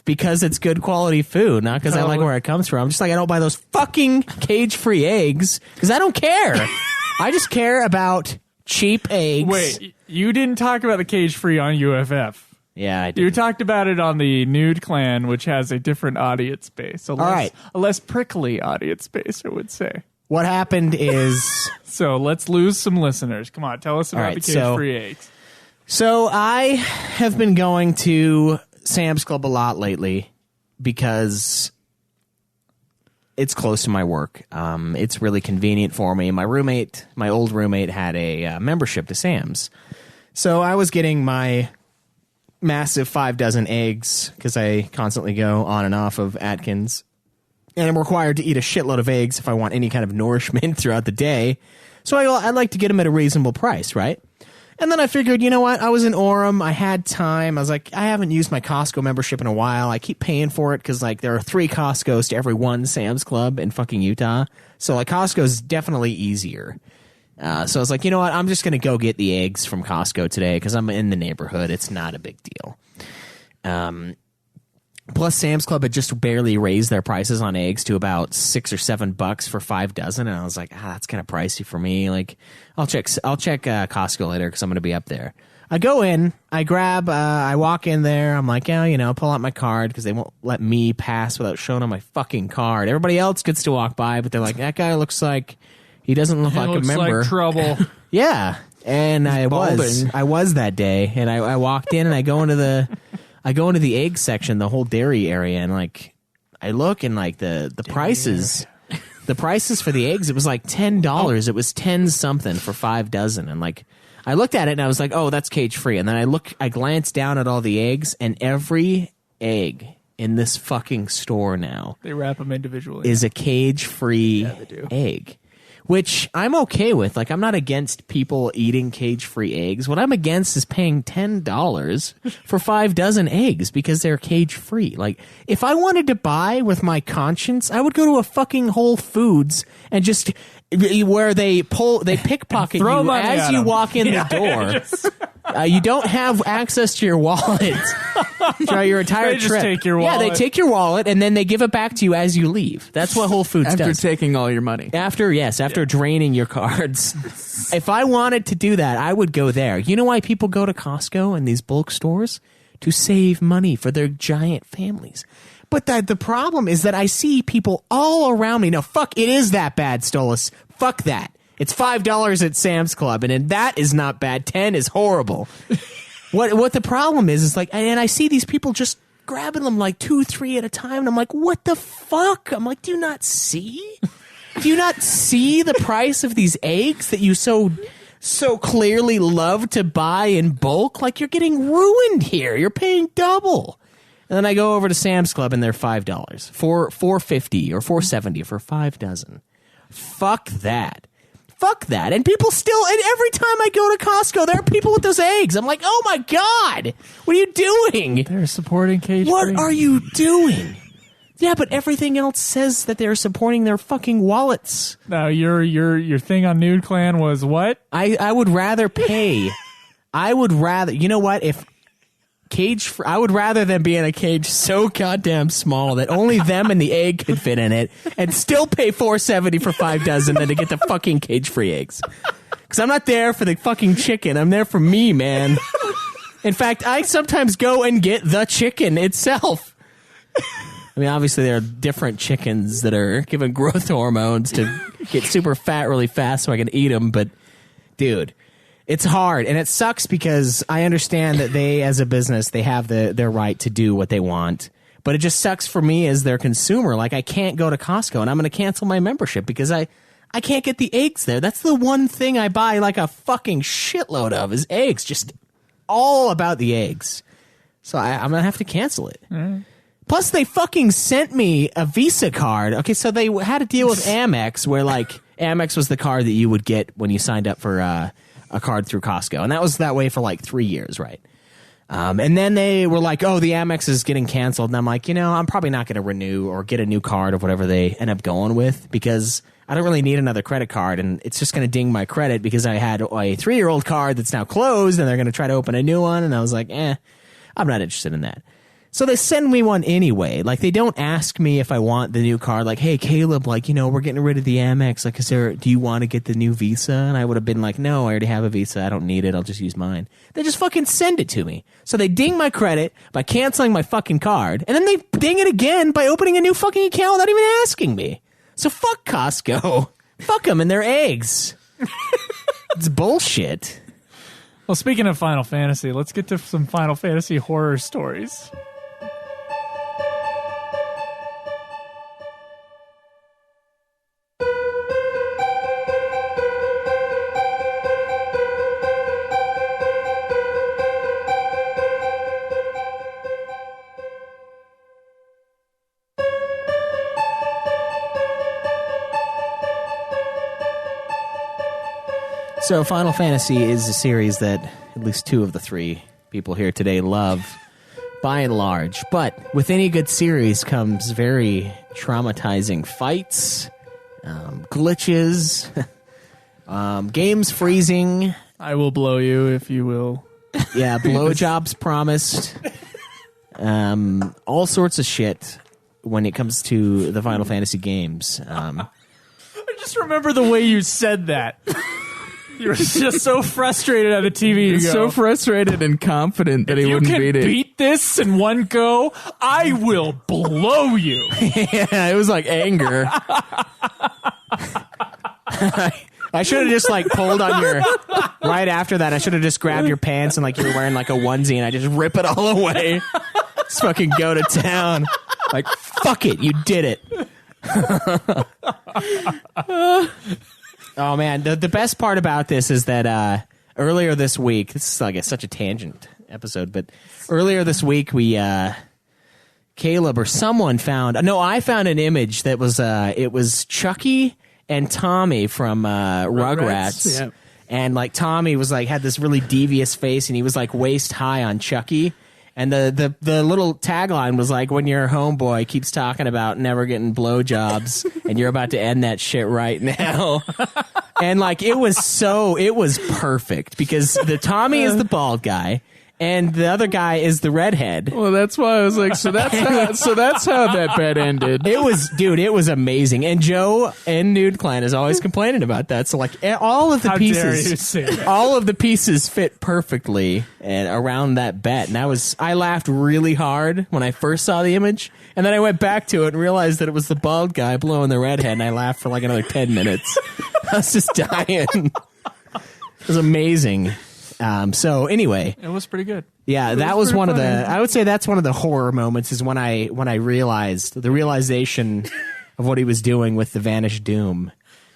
because it's good quality food, not because I like where it comes from. I'm just like, I don't buy those fucking cage-free eggs because I don't care. I just care about cheap eggs. Wait, you didn't talk about the cage free on UFF. Yeah, I You did. talked about it on the Nude Clan, which has a different audience base. right. A less prickly audience base, I would say. What happened is... So let's lose some listeners. Come on, tell us about right, the cage-free eggs. So I have been going to Sam's Club a lot lately because it's close to my work. It's really convenient for me. My old roommate, had a membership to Sam's. So I was getting my massive 5 dozen eggs because I constantly go on and off of Atkins. And I'm required to eat a shitload of eggs if I want any kind of nourishment throughout the day. So I'd like to get them at a reasonable price, right? And then I figured, you know what? I was in Orem. I had time. I was like, I haven't used my Costco membership in a while. I keep paying for it because, like, there are 3 Costcos to every 1 Sam's Club in fucking Utah. So, like, Costco's definitely easier. So I was like, you know what? I'm just going to go get the eggs from Costco today because I'm in the neighborhood. It's not a big deal. Plus, Sam's Club had just barely raised their prices on eggs to about $6 or $7 for 5 dozen, and I was like, that's kind of pricey for me. Like, I'll check Costco later because I'm going to be up there. I go in, I walk in there. I'm like, pull out my card because they won't let me pass without showing them my fucking card. Everybody else gets to walk by, but they're like, that guy looks like he doesn't look like a member. Like trouble. Yeah, and I balding. was that day, and I walked in and I go into the egg section, the whole dairy area, and like I look and like the prices for the eggs, it was like $10. It was 10 something for 5 dozen, and like I looked at it and I was like, oh, that's cage free. And then I glanced down at all the eggs, and every egg in this fucking store now They wrap them individually. is a cage-free they do. egg, which I'm okay with. Like, I'm not against people eating cage-free eggs. What I'm against is paying $10 for 5 dozen eggs because they're cage-free. Like, if I wanted to buy with my conscience, I would go to a fucking Whole Foods and just where they pickpocket Throw you money as at you 'em. walk in the door. You don't have access to your wallet throughout your entire They just trip. take your Yeah, they wallet. take your wallet and then they give it back to you as you leave. That's what Whole Foods After does. taking all your money. After draining your cards. If I wanted to do that, I would go there. You know why people go to Costco and these bulk stores? To save money for their giant families. But the problem is that I see people all around me. No, fuck, it is that bad, Stolas. Fuck that. It's $5 at Sam's Club, and that is not bad. 10 is horrible. What the problem is like, and I see these people just grabbing them like 2, 3 at a time, and I'm like, what the fuck? I'm like, do you not see? Do you not see the price of these eggs that you so clearly love to buy in bulk? Like, you're getting ruined here. You're paying double. And then I go over to Sam's Club and they're $5, $4.50 or $4.70 for 5 dozen. Fuck that. Fuck that. And people still, and every time I go to Costco, there are people with those eggs. I'm like, oh my God, what are you doing? They're supporting cage-free. What are you doing? Yeah, but everything else says that they're supporting their fucking wallets. No, your thing on Nude Clan was what? I would rather pay. You know what? I would rather them be in a cage so goddamn small that only them and the egg could fit in it and still pay $4.70 for 5 dozen than to get the fucking cage-free eggs. Because I'm not there for the fucking chicken. I'm there for me, man. In fact, I sometimes go and get the chicken itself. I mean, obviously there are different chickens that are given growth hormones to get super fat really fast so I can eat them. But, dude, it's hard, and it sucks because I understand that they, as a business, they have their right to do what they want. But it just sucks for me as their consumer. Like, I can't go to Costco, and I'm going to cancel my membership because I can't get the eggs there. That's the one thing I buy like a fucking shitload of is eggs. Just all about the eggs. So I'm going to have to cancel it. Plus, they fucking sent me a Visa card. Okay, so they had a deal with Amex where, like, Amex was the card that you would get when you signed up for a card through Costco. And that was that way for, like, 3 years, right? And then they were like, oh, the Amex is getting canceled. And I'm like, I'm probably not going to renew or get a new card or whatever they end up going with because I don't really need another credit card. And it's just going to ding my credit because I had a 3-year-old card that's now closed and they're going to try to open a new one. And I was like, I'm not interested in that. So they send me one anyway. Like, they don't ask me if I want the new card. Like, hey, Caleb, like, we're getting rid of the Amex. Like, do you want to get the new Visa? And I would have been like, no, I already have a Visa. I don't need it. I'll just use mine. They just fucking send it to me. So they ding my credit by canceling my fucking card. And then they ding it again by opening a new fucking account without even asking me. So fuck Costco. Fuck them and their eggs. It's bullshit. Well, speaking of Final Fantasy, let's get to some Final Fantasy horror stories. So Final Fantasy is a series that at least 2 of the 3 people here today love, by and large. But with any good series comes very traumatizing fights, glitches, games freezing. I will blow you if you will. Yeah, blowjobs promised. All sorts of shit when it comes to the Final Fantasy games. I just remember the way you said that. You were just so frustrated at the TV. You go, So frustrated and confident that he you wouldn't can beat it. beat this in one go, I will blow you. Yeah, it was like anger. I should have just like pulled on your right after that. I should have just grabbed your pants and like you were wearing like a onesie and I just rip it all away. Just fucking go to town. Like, fuck it, you did it. Oh man, the best part about this is that earlier this week, this is like such a tangent episode, but earlier this week we Caleb or someone found. No, I found an image that was it was Chucky and Tommy from Rugrats. Yep. And like Tommy was like had this really devious face, and he was like waist high on Chucky. And the little tagline was like, when your homeboy keeps talking about never getting blowjobs, and you're about to end that shit right now. And like it was perfect because the Tommy is the bald guy. And the other guy is the redhead. Well, that's why I was like, so that's how that bet ended. It was amazing. And Joe and Nude Clan is always complaining about that. So like all of the How dare you say that? all of the pieces fit perfectly and around that bet. And I laughed really hard when I first saw the image, and then I went back to it and realized that it was the bald guy blowing the redhead, and I laughed for like another 10 minutes. I was just dying. It was amazing. So anyway, It was pretty good. yeah, that was pretty one of funny. I would say that's one of the horror moments is when I realized the realization of what he was doing with the Vanish Doom,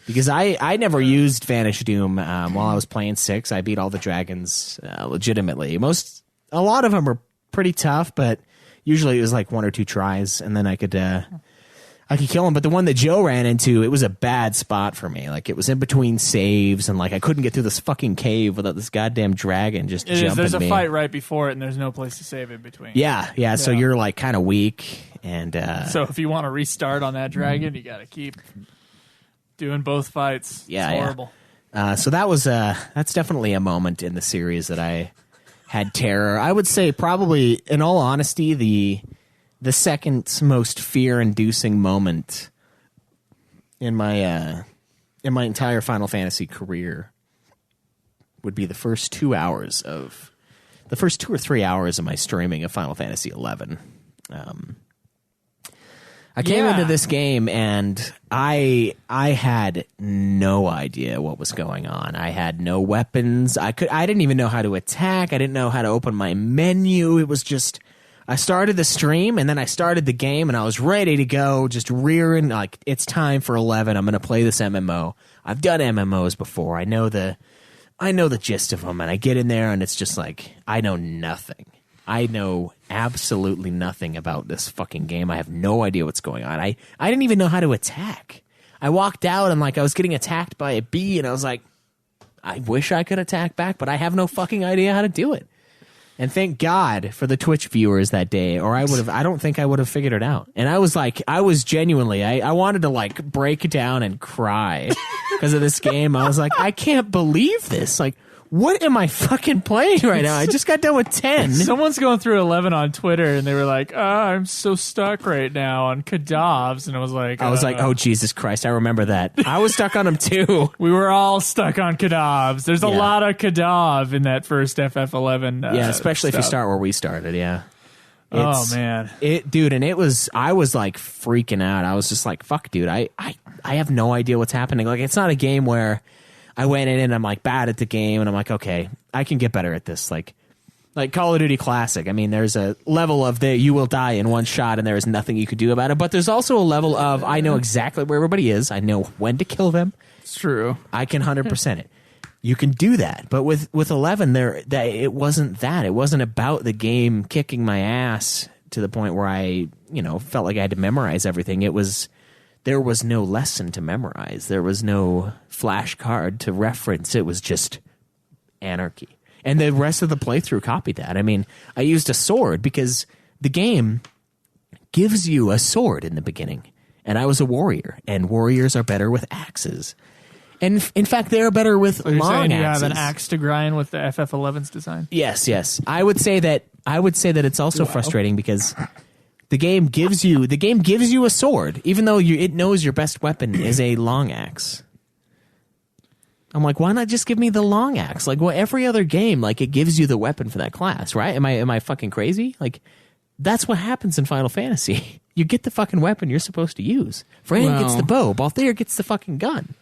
because I never used Vanish Doom while I was playing 6. I beat all the dragons legitimately. A lot of them were pretty tough, but usually it was like 1 or 2 tries, and then I could kill him. But the one that Joe ran into, it was a bad spot for me. Like it was in between saves, and like I couldn't get through this fucking cave without this goddamn dragon just jumping There's a me. fight right before it, and there's no place to save in between. Yeah. So you're like kind of weak, and So if you want to restart on that dragon, you got to keep doing both fights. Yeah, it's yeah. horrible. so that's definitely a moment in the series that I had terror. I would say probably, in all honesty, the second most fear-inducing moment in my entire Final Fantasy career would be the first 2 or 3 hours of my streaming of Final Fantasy XI. I came into this game and I had no idea what was going on. I had no weapons. I didn't even know how to attack. I didn't know how to open my menu. It was just, I started the stream and then I started the game and I was ready to go, just rearing like it's time for 11. I'm going to play this MMO. I've done MMOs before. I know the gist of them, and I get in there and it's just like I know nothing. I know absolutely nothing about this fucking game. I have no idea what's going on. I didn't even know how to attack. I walked out and like I was getting attacked by a bee, and I was like, I wish I could attack back, but I have no fucking idea how to do it. And thank God for the Twitch viewers that day, or I don't think I would have figured it out. And I was genuinely, I wanted to like break down and cry because of this game. I was like, I can't believe this. Like, what am I fucking playing right now? I just got done with 10. Someone's going through 11 on Twitter, and they were like, I'm so stuck right now on Kadavs. And I was like, oh, Jesus Christ. I remember that. I was stuck on them too. we were all stuck on Kadavs. There's a Yeah. lot of Kadav in that first FF11. Yeah, especially if you stuff. start where we started, yeah. Oh, man. Dude, and I was like freaking out. I was just like, fuck, dude, I have no idea what's happening. Like, it's not a game where I went in and I'm like bad at the game and I'm like, okay, I can get better at this. Like Call of Duty Classic. I mean, there's a level of you will die in one shot and there is nothing you could do about it. But there's also a level of I know exactly where everybody is. I know when to kill them. It's true. I can 100% it. You can do that. But with 11, it wasn't that. It wasn't about the game kicking my ass to the point where I, felt like I had to memorize everything. There was no lesson to memorize. There was no flashcard to reference. It was just anarchy. And the rest of the playthrough copied that. I mean, I used a sword because the game gives you a sword in the beginning. And I was a warrior, and warriors are better with axes. And in fact, they are better with You're long saying you axes. have an axe to grind with the FF11's design? Yes. I would say that it's also frustrating because the game gives you a sword, even though it knows your best weapon is a long axe. I'm like, why not just give me the long axe? Like, well, every other game, like, it gives you the weapon for that class, right? Am I fucking crazy? Like, that's what happens in Final Fantasy. You get the fucking weapon you're supposed to use. Fran gets the bow. Balthier gets the fucking gun.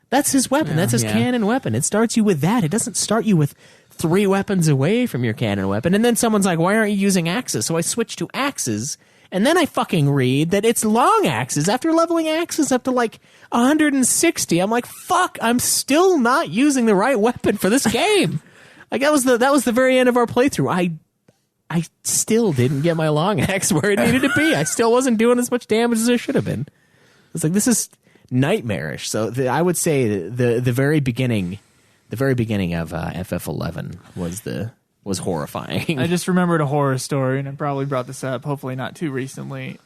That's his weapon. That's his canon weapon. It starts you with that. It doesn't start you with 3 weapons away from your canon weapon. And then someone's like, why aren't you using axes? So I switch to axes. And then I fucking read that it's long axes after leveling axes up to like 160. I'm like, fuck, I'm still not using the right weapon for this game. Like that was the very end of our playthrough. I still didn't get my long axe where it needed to be. I still wasn't doing as much damage as I should have been. It's like, this is nightmarish. So I would say the very beginning of FF11 was horrifying. I just remembered a horror story, and I probably brought this up, hopefully not too recently.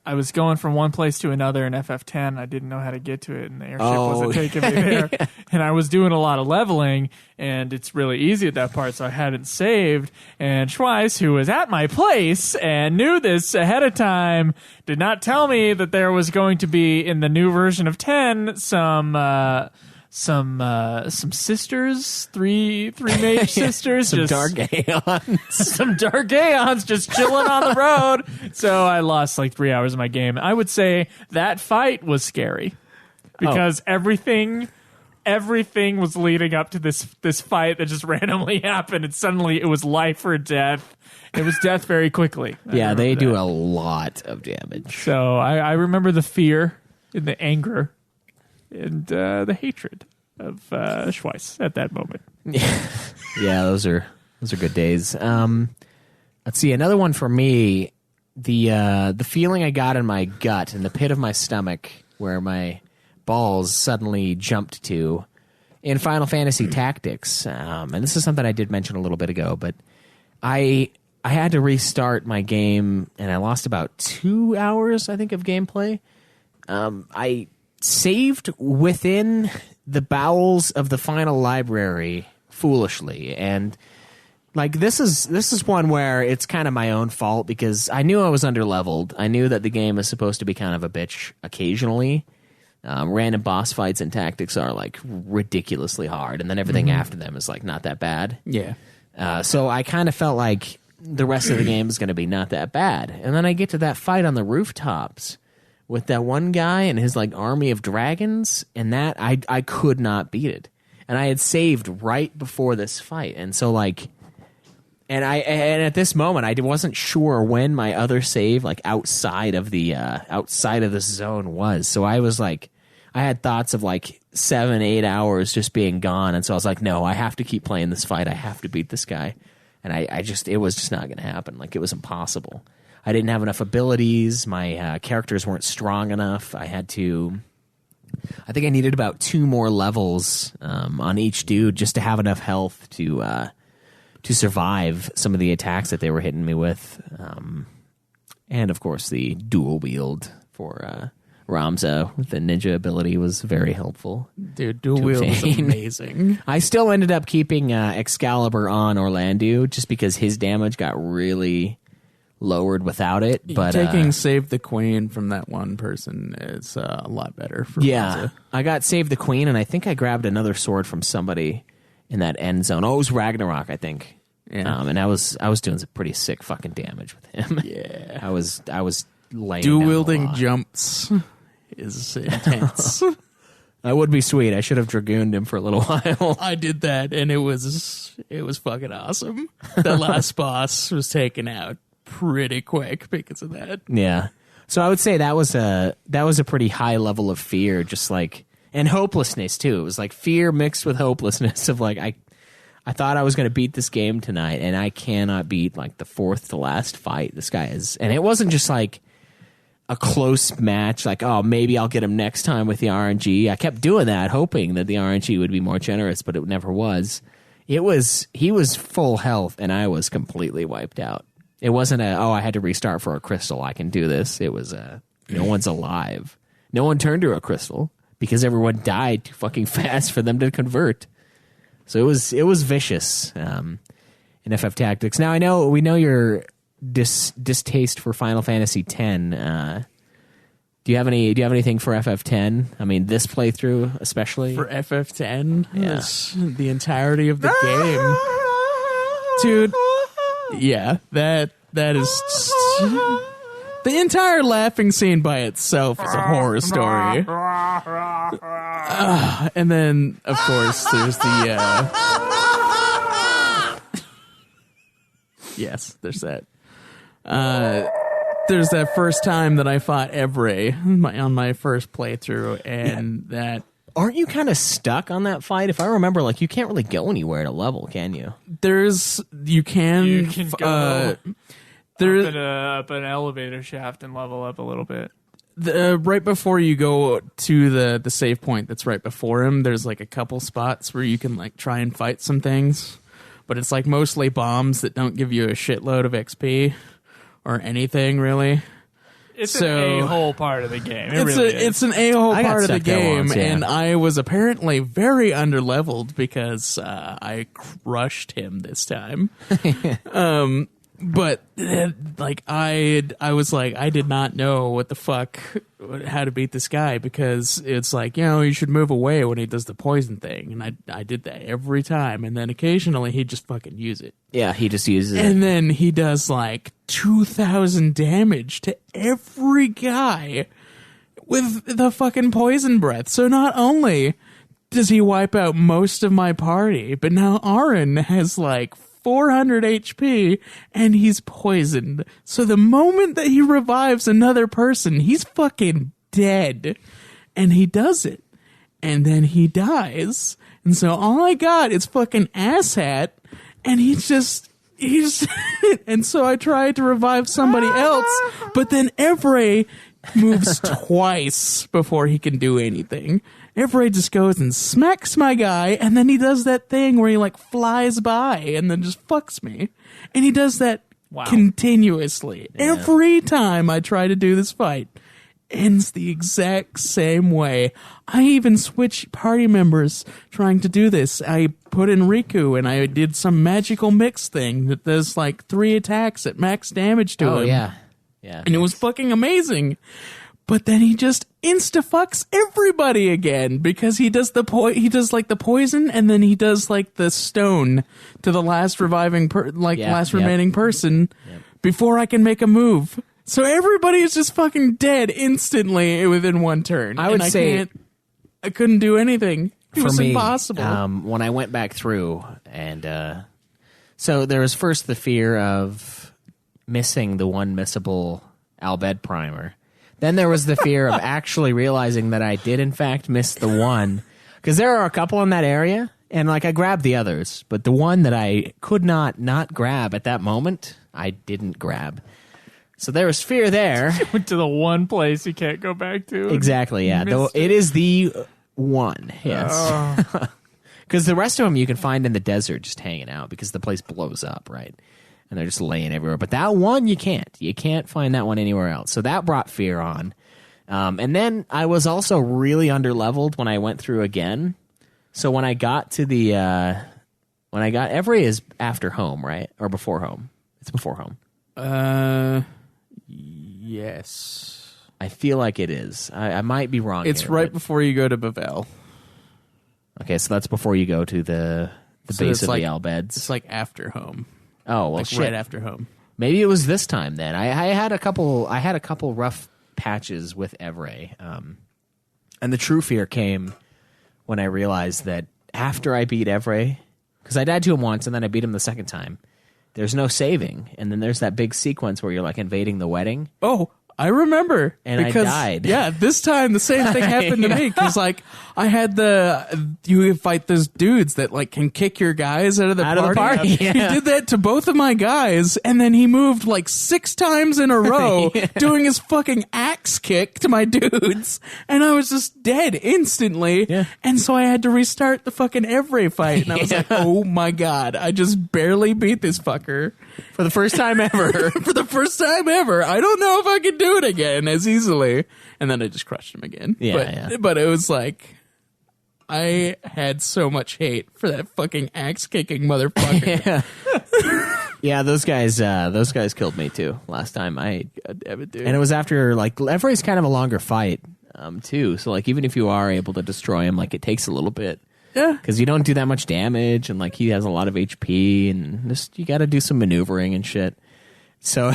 I was going from one place to another in FF10. I didn't know how to get to it, and the airship wasn't taking me there. Yeah. And I was doing a lot of leveling, and it's really easy at that part, so I hadn't saved. And Schweiss, who was at my place and knew this ahead of time, did not tell me that there was going to be, in the new version of 10, some sisters, three mage sisters, some dark aeons just chilling on the road. So I lost like 3 hours of my game. I would say that fight was scary because everything was leading up to this fight that just randomly happened, and suddenly it was life or death. It was death very quickly. Yeah, they do a lot of damage. So I remember the fear and the anger and the hatred of Schweiss at that moment. Yeah, those are good days. Let's see, another one for me. The feeling I got in my gut, in the pit of my stomach, where my balls suddenly jumped to in Final Fantasy Tactics. And this is something I did mention a little bit ago, but I had to restart my game, and I lost about 2 hours, I think, of gameplay. I saved within the bowels of the final library foolishly, and like this is one where it's kind of my own fault because I knew I was underleveled. I knew that the game is supposed to be kind of a bitch occasionally. Random boss fights and Tactics are like ridiculously hard, and then everything after them is like not that bad. Yeah. So I kind of felt like the rest of the game is going to be not that bad, and then I get to that fight on the rooftops with that one guy and his like army of dragons, and that I could not beat it. And I had saved right before this fight, and so like, and at this moment I wasn't sure when my other save like outside of the zone was. So I was like, I had thoughts of like 7-8 hours just being gone, and so I was like, no, I have to keep playing this fight. I have to beat this guy, and it was just not going to happen. Like, it was impossible. I didn't have enough abilities. My characters weren't strong enough. I think I needed about 2 more levels on each dude just to have enough health to survive some of the attacks that they were hitting me with. And, of course, the dual wield for Ramza with the ninja ability was very helpful. Dude, dual wield is amazing. I still ended up keeping Excalibur on Orlando just because his damage got really lowered without it, but taking Save the Queen from that one person is a lot better for Ramza. I got Save the Queen, and I think I grabbed another sword from somebody in that end zone. Oh, it was Ragnarok, I think. Yeah. And I was doing some pretty sick fucking damage with him. Yeah. I was laying dual down wielding a lot. jumps is intense. That would be sweet. I should have dragooned him for a little while. I did that, and it was fucking awesome. The last boss was taken out pretty quick because of that. Yeah. So I would say that was a pretty high level of fear, just like, and hopelessness too. It was like fear mixed with hopelessness of like, I thought I was going to beat this game tonight, and I cannot beat like the 4th to last fight. This guy is, and it wasn't just like a close match, like, oh, maybe I'll get him next time with the RNG. I kept doing that, hoping that the RNG would be more generous, but it never was. He was full health, and I was completely wiped out. It wasn't I had to restart for a crystal. I can do this. It was no one's alive. No one turned to a crystal because everyone died too fucking fast for them to convert. So it was vicious in FF Tactics. Now we know your distaste for Final Fantasy X. Do you have anything for FF10? I mean, this playthrough especially For FF10, Yeah. the entirety of the game, dude. Yeah, that is the entire laughing scene by itself is a horror story. And then, of course, there's the yes, there's that. There's that first time that I fought Evray on my first playthrough, and that aren't you kind of stuck on that fight? If I remember, like, you can't really go anywhere to level, can you? You can go up an elevator shaft and level up a little bit. Right before you go to the save point that's right before him, there's like a couple spots where you can like try and fight some things, but it's like mostly bombs that don't give you a shitload of XP or anything really. It's an a-hole part of the game. It's an a-hole part of the game, once, yeah. and I was apparently very underleveled because I crushed him this time. But like I was like, I did not know what the fuck, how to beat this guy, because it's like, you should move away when he does the poison thing, and I did that every time, and then occasionally he'd just fucking use it. Yeah, he just uses it. And then he does like 2,000 damage to every guy with the fucking poison breath. So not only does he wipe out most of my party, but now Aaron has like 400 HP and he's poisoned. So the moment that he revives another person, he's fucking dead. And he does it. And then he dies. And so all I got is fucking asshat. And he's and so I tried to revive somebody else, but then Evray moves twice before he can do anything. Evray just goes and smacks my guy, and then he does that thing where he like flies by and then just fucks me. And he does that continuously. Yeah. Every time I try to do this fight, ends the exact same way. I even switch party members trying to do this. I put in Riku, and I did some magical mix thing that does like 3 attacks at max damage to him. Oh, yeah. And it was fucking amazing. But then he just insta-fucks everybody again, because he does like the poison, and then he does like the stone to the last reviving remaining person before I can make a move. So everybody is just fucking dead instantly within one turn. I couldn't do anything. It was impossible. When I went back through, and so there was first the fear of missing the one missable Albed primer. Then there was the fear of actually realizing that I did in fact miss the one, because there are a couple in that area, and like I grabbed the others, but the one that I could not grab at that moment, I didn't grab. So there was fear there. You went to the one place you can't go back to. Exactly, yeah. Though it is the one, yes. Because the rest of them you can find in the desert just hanging out, because the place blows up, right? And they're just laying everywhere. But that one, you can't. You can't find that one anywhere else. So that brought fear on. And then I was also really underleveled when I went through again. So when I got to Every is after home, right? Or before home? It's before home. Yes. I feel like it is. I might be wrong. It's right before you go to Bavel. Okay, so that's before you go to the base of the Albeds. It's like after home. Oh, well, like shit. Right after home. Maybe it was this time then. I had a couple rough patches with Evray. And the true fear came when I realized that after I beat Evray, because I died to him once and then I beat him the second time, there's no saving. And then there's that big sequence where you're like invading the wedding. Oh, I remember. And I died. Yeah, this time the same thing happened to me. Because, like, I had you fight those dudes that, like, can kick your guys out of the party. Yeah. He did that to both of my guys, and then he moved, like, 6 times in a row doing his fucking axe kick to my dudes. And I was just dead instantly. Yeah. And so I had to restart the fucking Evray fight. And I was like, oh my god, I just barely beat this fucker. For the first time ever. For the first time ever. I don't know if I could do it again as easily. And then I just crushed him again. But it was like, I had so much hate for that fucking axe kicking motherfucker. Yeah, those guys killed me too last time. And it was after, like, Every's kind of a longer fight too. So like even if you are able to destroy him, like it takes a little bit. Yeah, because you don't do that much damage, and like he has a lot of HP, and just you got to do some maneuvering and shit. So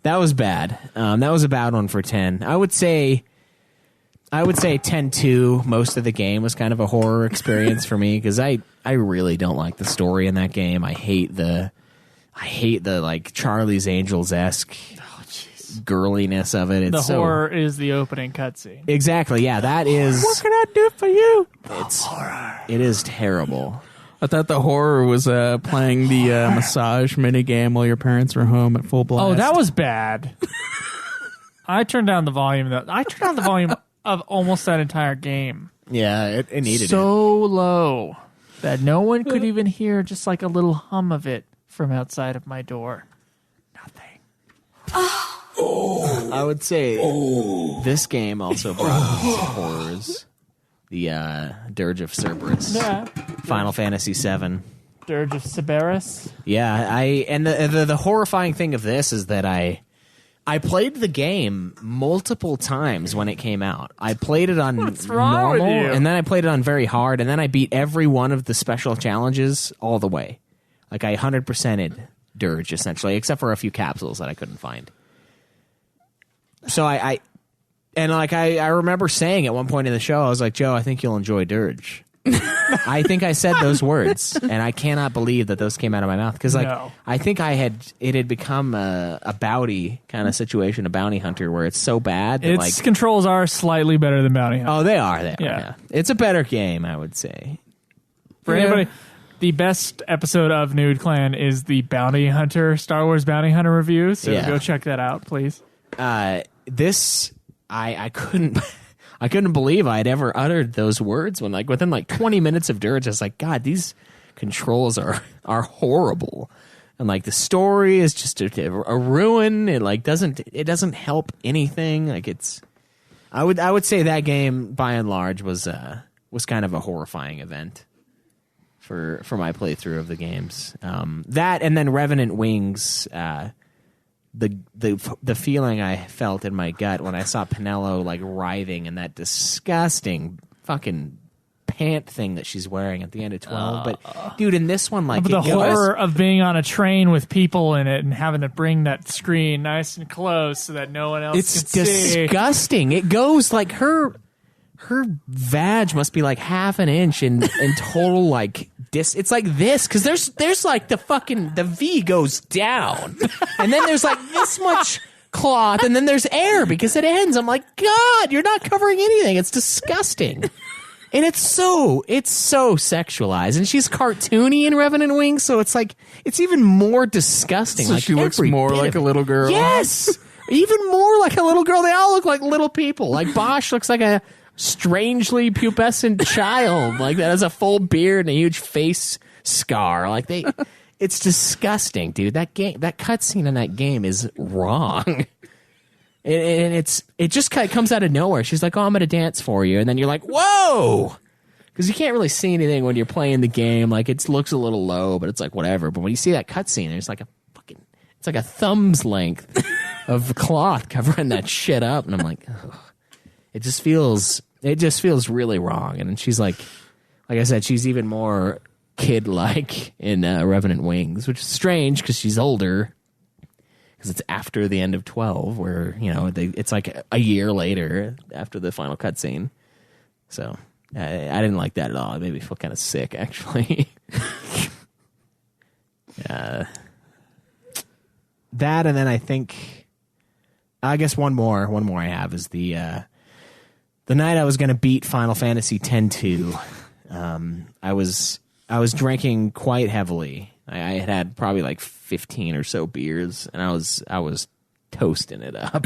that was bad. That was a bad one for 10. I would say 10-2. Most of the game was kind of a horror experience for me, because I really don't like the story in that game. I hate the like Charlie's Angels-esque girliness of it. It's The horror is the opening cutscene. Exactly. Yeah, that is. What can I do for you? It is terrible. I thought the horror was playing the massage minigame while your parents were home at full blast. Oh, that was bad. I turned down the volume. Of almost that entire game. Yeah, it needed so low that no one could even hear just like a little hum of it from outside of my door. Nothing. I would say this game also brought some horrors. The Dirge of Cerberus. Yeah. Final Fantasy VII. Dirge of Cerberus. Yeah, the horrifying thing of this is that I played the game multiple times when it came out. I played it on normal, and then I played it on very hard, and then I beat every one of the special challenges all the way. Like I 100%ed Dirge essentially, except for a few capsules that I couldn't find. So I remember saying at one point in the show, I was like, Joe, I think you'll enjoy Dirge. I think I said those words, and I cannot believe that those came out of my mouth because, I think it had become a bounty kind of situation, a bounty hunter, where it's so bad that its controls are slightly better than Bounty Hunter. Oh, they are. Yeah. It's a better game, I would say. For anybody, the best episode of Nude Clan is the Bounty Hunter, Star Wars Bounty Hunter review. So go check that out, please. This I couldn't. I couldn't believe I had ever uttered those words when, within 20 minutes of Dirge, I was like, God, these controls are horrible, and the story is just a ruin. It doesn't help anything. I would say that game by and large was kind of a horrifying event for my playthrough of the games. That and then Revenant Wings. The feeling I felt in my gut when I saw Penelo writhing in that disgusting fucking pant thing that she's wearing at the end of 12. But dude, in this one, the horror of being on a train with people in it and having to bring that screen nice and close so that no one else can see. It's disgusting. It goes her vag must be half an inch in total it's like this because there's the V goes down and then there's this much cloth and then there's air because it ends. I'm like, God, you're not covering anything. It's disgusting. And it's so sexualized, and she's cartoony in Revenant Wings, so it's even more disgusting. So she looks more like a little girl. Yes, even more like a little girl. They all look like little people. Bosch looks like a strangely pubescent child that has a full beard and a huge face scar. It's disgusting, dude. That cutscene in that game is wrong, and it just kind of comes out of nowhere. She's like, "Oh, I'm gonna dance for you," and then you're like, "Whoa," because you can't really see anything when you're playing the game. It looks a little low, but it's whatever. But when you see that cutscene, there's it's like a thumb's length of cloth covering that shit up, and I'm like, ugh. It just feels really wrong. And she's like I said, she's even more kid-like in Revenant Wings, which is strange because she's older. Because it's after the end of 12, where it's a year later after the final cutscene. So I didn't like that at all. It made me feel kind of sick, actually. That, and then I guess one more I have is the night I was going to beat Final Fantasy X-2, I was drinking quite heavily. I had probably 15 or so beers, and I was toasting it up.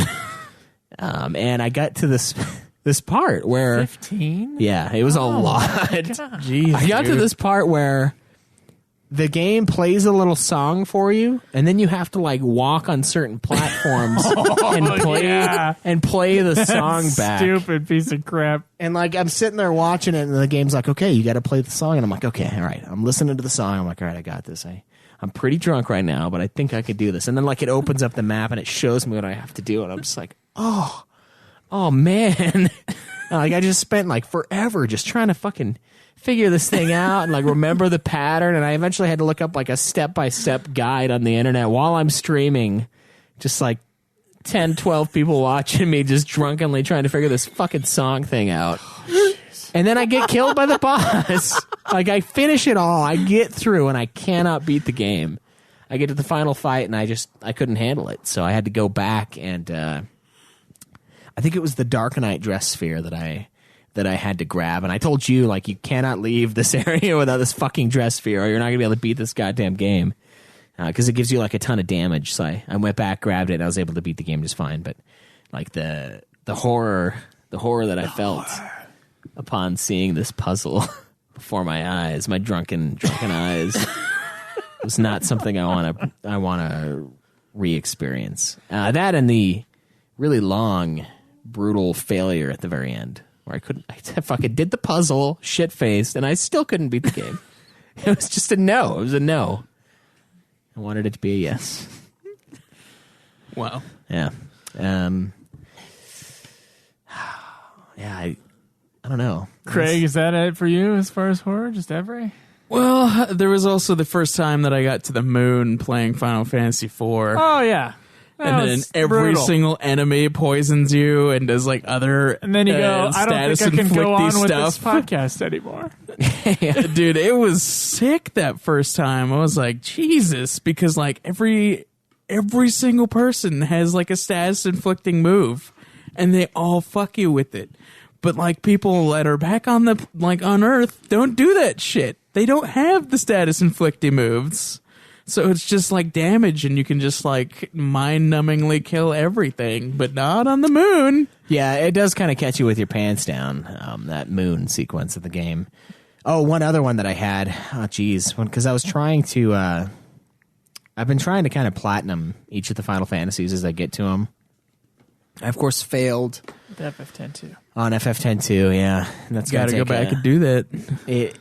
And I got to this part where 15. Yeah, it was a lot. Jeez, I got to this part where the game plays a little song for you, and then you have to walk on certain platforms and play the song back. Stupid piece of crap. And I'm sitting there watching it, and the game's like, okay, you got to play the song, and I'm like, okay, all right. I'm listening to the song. I'm like, all right, I got this. I'm pretty drunk right now, but I think I could do this. And then it opens up the map and it shows me what I have to do, and I'm just like, oh man. I just spent forever just trying to fucking figure this thing out and remember the pattern, and I eventually had to look up a step-by-step guide on the internet while I'm streaming, just 10, 12 people watching me just drunkenly trying to figure this fucking song thing out. And then I get killed by the boss. I finish it all, I get through, and I cannot beat the game. I get to the final fight, and I couldn't handle it, so I had to go back, and I think it was the Darkonite dress sphere that I had to grab, and I told you, like, you cannot leave this area without this fucking dress sphere, or you're not gonna be able to beat this goddamn game, because it gives you like a ton of damage. So I went back, grabbed it, and I was able to beat the game just fine. But like the horror that I felt upon seeing this puzzle before my eyes, my drunken eyes, was not something I want to re-experience. That and the really long, brutal failure at the very end, where I fucking did the puzzle, shit-faced, and I still couldn't beat the game. It was just a no. It was a no. I wanted it to be a yes. Wow. Yeah. Yeah, I don't know. Craig, is that it for you as far as horror? Just every? Well, there was also the first time that I got to the moon playing Final Fantasy IV. Oh, yeah. And then every single enemy poisons you and does like other and then you go, I don't think I can go on with this podcast anymore. Yeah, dude, it was sick that first time. I was like, Jesus, because like every single person has like a status inflicting move and they all fuck you with it. But like people that are back on the on Earth don't do that shit. They don't have the status inflicting moves. So it's just like damage, and you can just like mind-numbingly kill everything, but not on the moon. Yeah, it does kind of catch you with your pants down, that moon sequence of the game. Oh, one other one that I had. Oh, geez. Because I was trying to... I've been trying to kind of platinum each of the Final Fantasies as I get to them. I, of course, failed... The FF10 too. On FF10 too, yeah. And that's gotta go back and do that.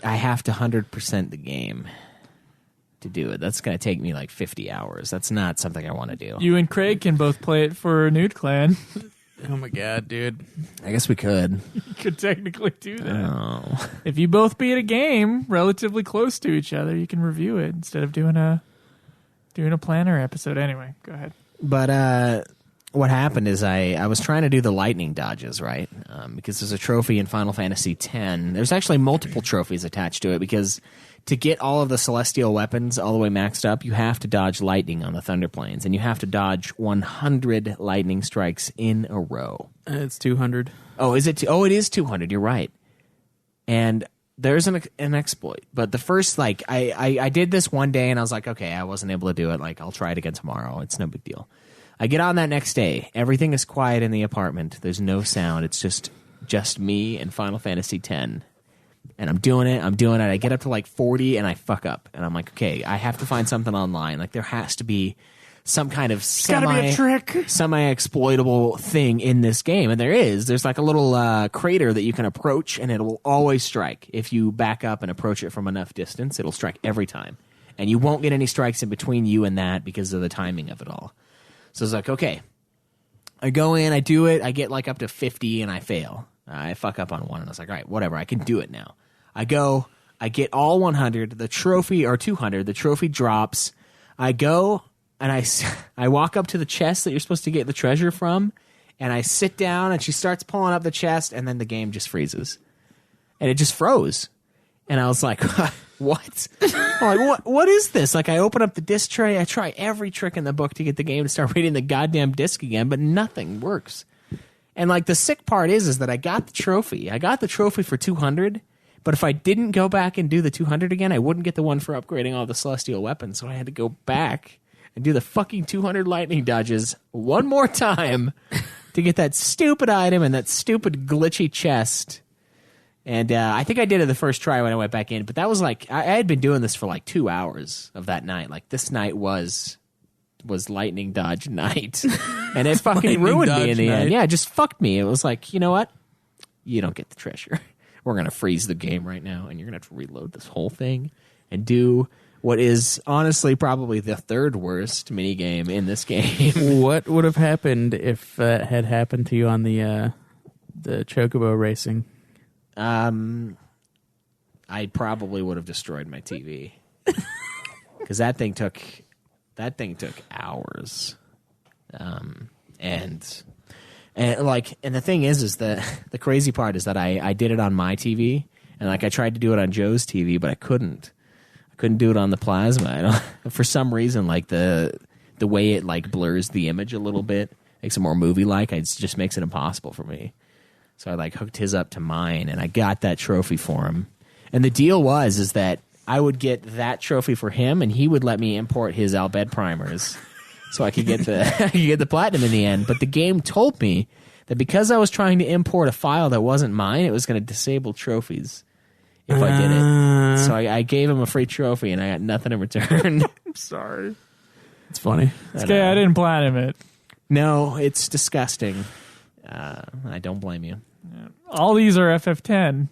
I have to 100% the game to do it. That's going to take me like 50 hours. That's not something I want to do. You and Craig can both play it for Nude Clan. Oh my god, dude. I guess we could. You could technically do that. Oh. If you both beat a game relatively close to each other, you can review it instead of doing a planner episode. Anyway, go ahead. But what happened is I was trying to do the lightning dodges, right? Because there's a trophy in Final Fantasy X. There's actually multiple trophies attached to it, because to get all of the celestial weapons all the way maxed up, you have to dodge lightning on the Thunder Plains, and you have to dodge 100 lightning strikes in a row. It's 200. Oh, is it? It is 200. You're right. And there's an exploit, but the first I did this one day, and I was like, okay, I wasn't able to do it. Like, I'll try it again tomorrow. It's no big deal. I get on that next day. Everything is quiet in the apartment. There's no sound. It's just me and Final Fantasy X. And I'm doing it. I get up to like 40 and I fuck up. And I'm like, okay, I have to find something online. Like, there has to be some kind of semi-exploitable thing in this game. And there is. There's like a little crater that you can approach, and it will always strike. If you back up and approach it from enough distance, it'll strike every time. And you won't get any strikes in between you and that because of the timing of it all. So it's like, okay. I go in, I do it, I get like up to 50 and I fail. I fuck up on one, and I was like, all right, whatever, I can do it now. I go, I get all 100, the trophy, or 200, the trophy drops. I go, and I walk up to the chest that you're supposed to get the treasure from, and I sit down, and she starts pulling up the chest, and then the game just freezes. And it just froze. And I was like, what? I'm like, what is this? Like, I open up the disc tray, I try every trick in the book to get the game to start reading the goddamn disc again, but nothing works. And like, the sick part is that I got the trophy. I got the trophy for 200, but if I didn't go back and do the 200 again, I wouldn't get the one for upgrading all the celestial weapons. So I had to go back and do the fucking 200 lightning dodges one more time to get that stupid item and that stupid glitchy chest. And I think I did it the first try when I went back in, but that was like, I had been doing this for like 2 hours of that night. Like, this night was lightning dodge night, and it fucking ruined me in the end. Yeah, it just fucked me. It was like, you know what? You don't get the treasure. We're gonna freeze the game right now, and you're gonna have to reload this whole thing and do what is honestly probably the third worst minigame in this game. What would have happened if it had happened to you on the Chocobo racing? I probably would have destroyed my TV, because that thing took hours. And the thing is that the crazy part is that I did it on my TV, and like, I tried to do it on Joe's TV, but I couldn't Couldn't do it on the plasma. I don't, for some reason, like the way it like blurs the image a little bit, makes it more movie-like. It just makes it impossible for me. So I like hooked his up to mine, and I got that trophy for him. And the deal is that I would get that trophy for him, and he would let me import his Albed primers, so I could get the platinum in the end. But the game told me that because I was trying to import a file that wasn't mine, it was going to disable trophies if I did it. So I gave him a free trophy, and I got nothing in return. I'm sorry. It's funny. It's okay. I didn't platinum it. No, it's disgusting. I don't blame you. All these are FF10.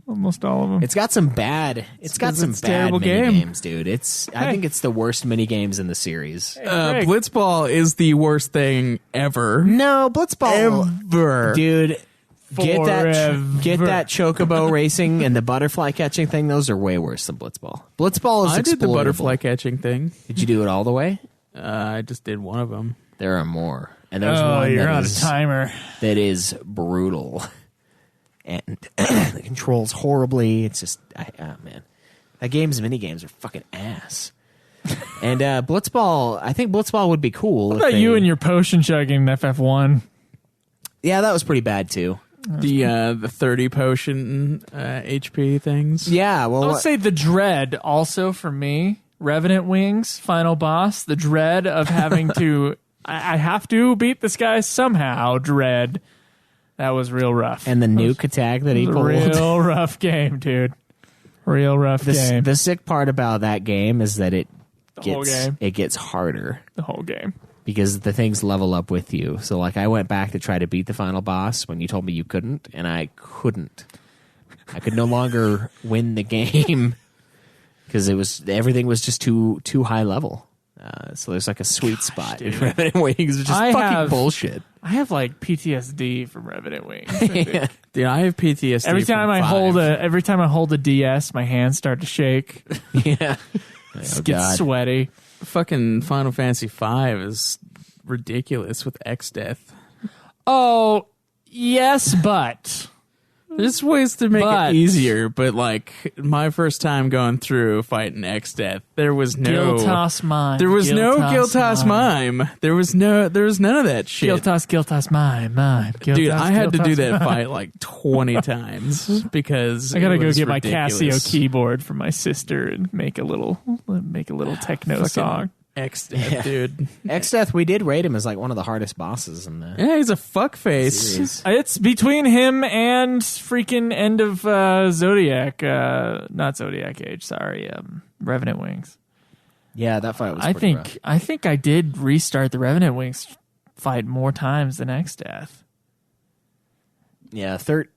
Almost all of them. It's got some bad. It's got some bad terrible mini games, dude. I think it's the worst mini games in the series. Blitzball is the worst thing ever. No, Blitzball Ever. dude. Get Forever. that chocobo racing and the butterfly catching thing. Those are way worse than Blitzball. Blitzball is I did the exploitable. butterfly catching thing. Did you do it all the way? I just did one of them. There are more, and there's one you're that on is a timer. that is brutal, and the controls horribly. It's just, man, that game's mini games are fucking ass. And Blitzball, I think Blitzball would be cool. What about you and your potion chugging in FF1? Yeah, that was pretty bad too. The 30 potion HP things. Yeah, well, I would say the dread also for me. Revenant Wings, final boss. The dread of having to... I have to beat this guy somehow. Dread. That was real rough. and the nuke attack that he pulled. Real rough game, dude. Real rough game. The sick part about that game is that whole game. it gets harder The whole game. because the things level up with you. So like I went back to try to beat the final boss when you told me you couldn't, and I couldn't. I could no longer win the game because everything was just too high level. So there's like a sweet spot in Revenant Wings, which is fucking bullshit. I have like PTSD from Revenant Wings. I think. Yeah. Dude, I have PTSD. Every time I hold a DS, my hands start to shake. Yeah. Get sweaty. Fucking Final Fantasy V is ridiculous with X Death. Oh, yes, but There's ways to make But- it easier, but like my first time going through fighting X Death, there was no Giltos Mime. There was no Giltos Mime. There was none of that shit. Giltos Mime. Dude, I had to do that Mime. fight like 20 times because I gotta it go was get ridiculous. my Casio keyboard for my sister and make a little techno Fucking song. X Death, dude. X-Death, we did rate him as like one of the hardest bosses in the Yeah, he's a fuckface. series. It's between him and freaking end of Zodiac, not Zodiac Age. Sorry, Revenant Wings. Yeah, that fight was pretty rough. I think I did restart the Revenant Wings fight more times than X Death. Yeah, Dude,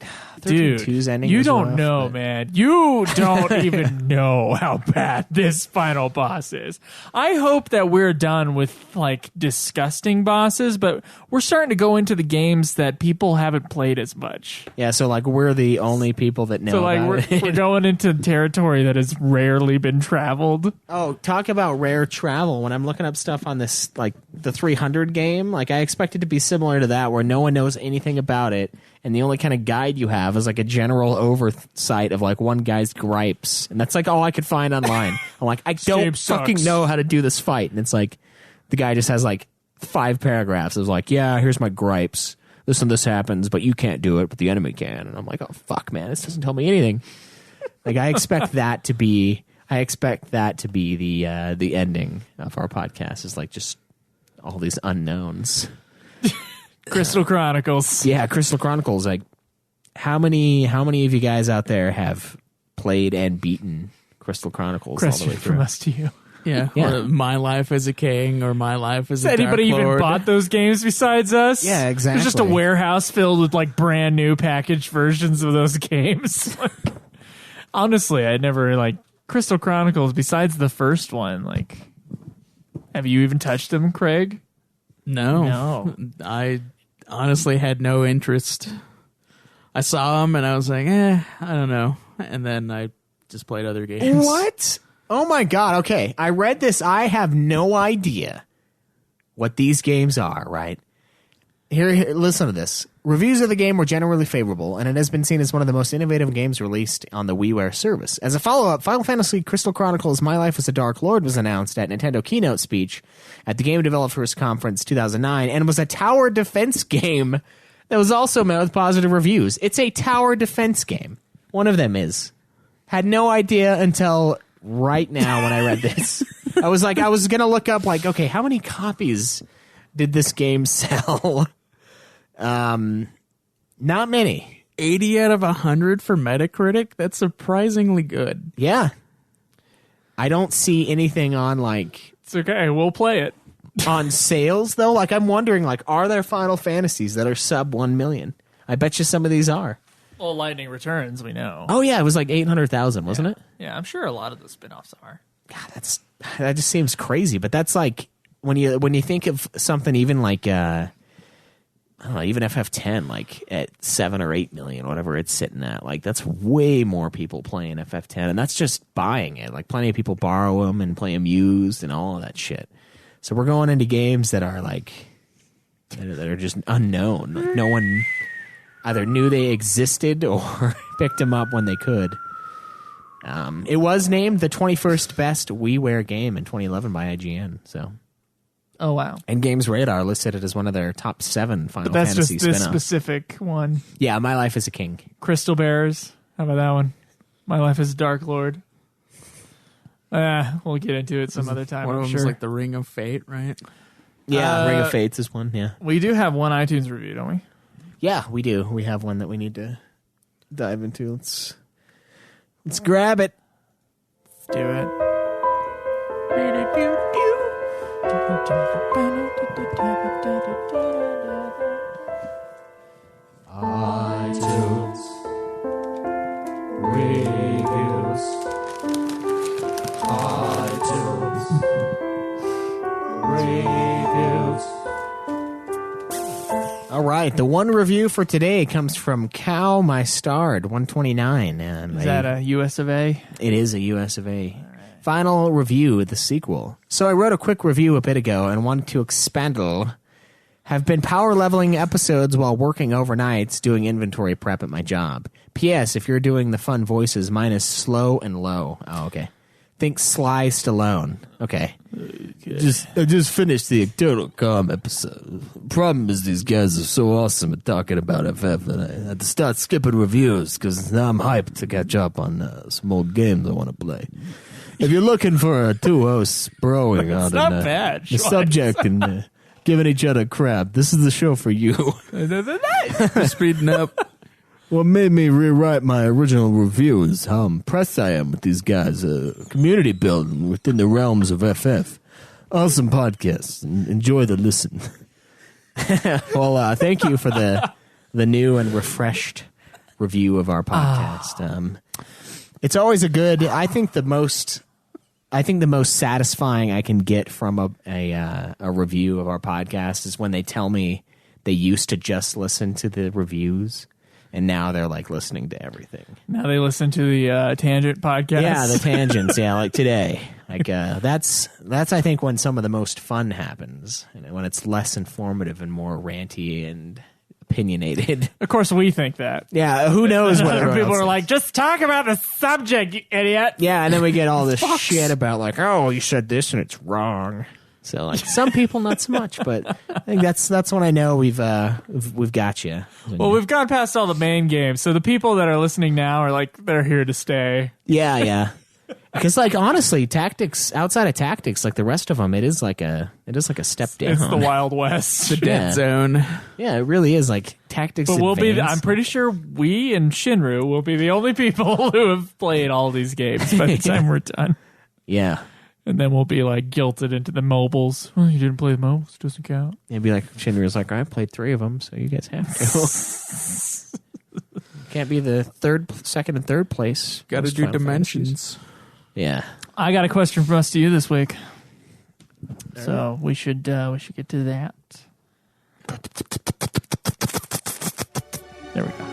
13-2's ending you was don't rough, know, but- man. You don't even know how bad this final boss is. I hope that we're done with like disgusting bosses, but we're starting to go into the games that people haven't played as much. Yeah, so like we're the only people that know So like about it. we're going into territory that has rarely been traveled. Oh, talk about rare travel. When I'm looking up stuff on this, like the 300 game, like I expect it to be similar to that, where no one knows anything about it, and the only kind of guide you have is like a general oversight of like one guy's gripes, and that's like all I could find online. I'm like, I don't game fucking sucks. know how to do this fight, and it's like the guy just has like 5 paragraphs. It was like, yeah, here's my gripes. This and this happens, but you can't do it, but the enemy can. And I'm like, oh fuck, man, this doesn't tell me anything. Like I expect that to be the ending of our podcast, is like just all these unknowns. Crystal Chronicles. Yeah, Crystal Chronicles. Like, how many of you guys out there have played and beaten Crystal Chronicles all the way Question through? from us to you. Yeah, Yeah. Or My Life as a King or My Life as Has a Dark anybody even Lord. bought those games besides us? Yeah, There's just a exactly. warehouse filled with like brand new packaged versions of those games. Like, honestly, I never like Crystal Chronicles besides the first one. Like, have you even touched them, Craig? No. I honestly had no interest. I saw them and I was like, I don't know. And then I just played other games. What? Oh my god, okay. I read this. I have no idea what these games are, right? Here, listen to this. Reviews of the game were generally favorable, and it has been seen as one of the most innovative games released on the WiiWare service. As a follow-up, Final Fantasy Crystal Chronicles My Life as a Dark Lord was announced at Nintendo Keynote Speech at the Game Developers Conference 2009, and was a tower defense game that was also met with positive reviews. It's a tower defense game. One of them is. Had no idea until right now when I read this. I was going to look up, like, okay, how many copies did this game sell? Not many. 80 out of 100 for Metacritic? That's surprisingly good. Yeah. I don't see anything on, like... It's okay, we'll play it. On sales, though? Like, I'm wondering, like, are there Final Fantasies that are sub 1 million? I bet you some of these are. Well, Lightning Returns, we know. Oh, yeah, it was like 800,000, wasn't it? Yeah, I'm sure a lot of the spin-offs are. God, that just seems crazy. But that's like, when you think of something even like... I don't know, even FF10, like at 7 or 8 million, whatever it's sitting at, like that's way more people playing FF10, and that's just buying it. Like plenty of people borrow them and play them used and all of that shit. So we're going into games that are like that are just unknown. Like no one either knew they existed or picked them up when they could. It was named the 21st best WiiWare game in 2011 by IGN. So. Oh, wow. And Games Radar listed it as one of their top 7 Final But that's Fantasy just this spin-offs. specific one. Yeah, My Life as a King. Crystal Bears. How about that one? My Life as a Dark Lord. We'll get into it some other time, One of I'm them sure. is like the Ring of Fate, right? Yeah, Ring of Fates is one, yeah. We do have one iTunes review, don't we? Yeah, we do. We have one that we need to dive into. Let's grab it. Let's do it. iTunes reviews. iTunes reviews. All right, the one review for today comes from Cow My Starred 129. Is that a US of A? It is a US of A. Final review, the sequel. So I wrote a quick review a bit ago and wanted to expandle. Have been power leveling episodes while working overnights doing inventory prep at my job. P.S. If you're doing the fun voices, mine is slow and low. Oh, okay. Think Sly Stallone. Okay. I just finished the Eternal Calm episode. Problem is these guys are so awesome at talking about FF that I had to start skipping reviews because now I'm hyped to catch up on some old games I want to play. If you're looking for two hosts broing out not in bad, the Schweiss. subject and giving each other crap, this is the show for you. Speeding up. What made me rewrite my original review is how impressed I am with these guys. Community building within the realms of FF. Awesome podcast. Enjoy the listen. Well, thank you for the new and refreshed review of our podcast. It's always a good. I think the most satisfying I can get from a review of our podcast is when they tell me they used to just listen to the reviews. And now they're like listening to everything. Now they listen to the Tangent podcast. Yeah, the tangents. Yeah, like today. Like that's I think when some of the most fun happens, when it's less informative and more ranty and opinionated. Of course, we think that. Yeah, who knows what everyone people else are thinks. like, just talk about the subject, you idiot. Yeah, and then we get all this shit about like, oh, you said this and it's wrong. So like some people not so much, but I think that's when I know we've got you. Well, we've gone past all the main games, so the people that are listening now are like they're here to stay. Yeah. Because like honestly, tactics outside of tactics, like the rest of them, it is like a step down. It's the Wild West. The dead zone. Yeah, it really is like tactics. But we'll be. advanced. I'm pretty sure we and Shinru will be the only people who have played all these games by the time we're done. Yeah. And then we'll be like guilted into the mobiles. Oh, you didn't play the mobiles, doesn't count. It'd be like Shinru's like, I played 3 of them, so you guys have to. Can't be the second and third place. Got to Most do Final dimensions. Fantasies. Yeah. I got a question from us to you this week. So we should get to that. There we go.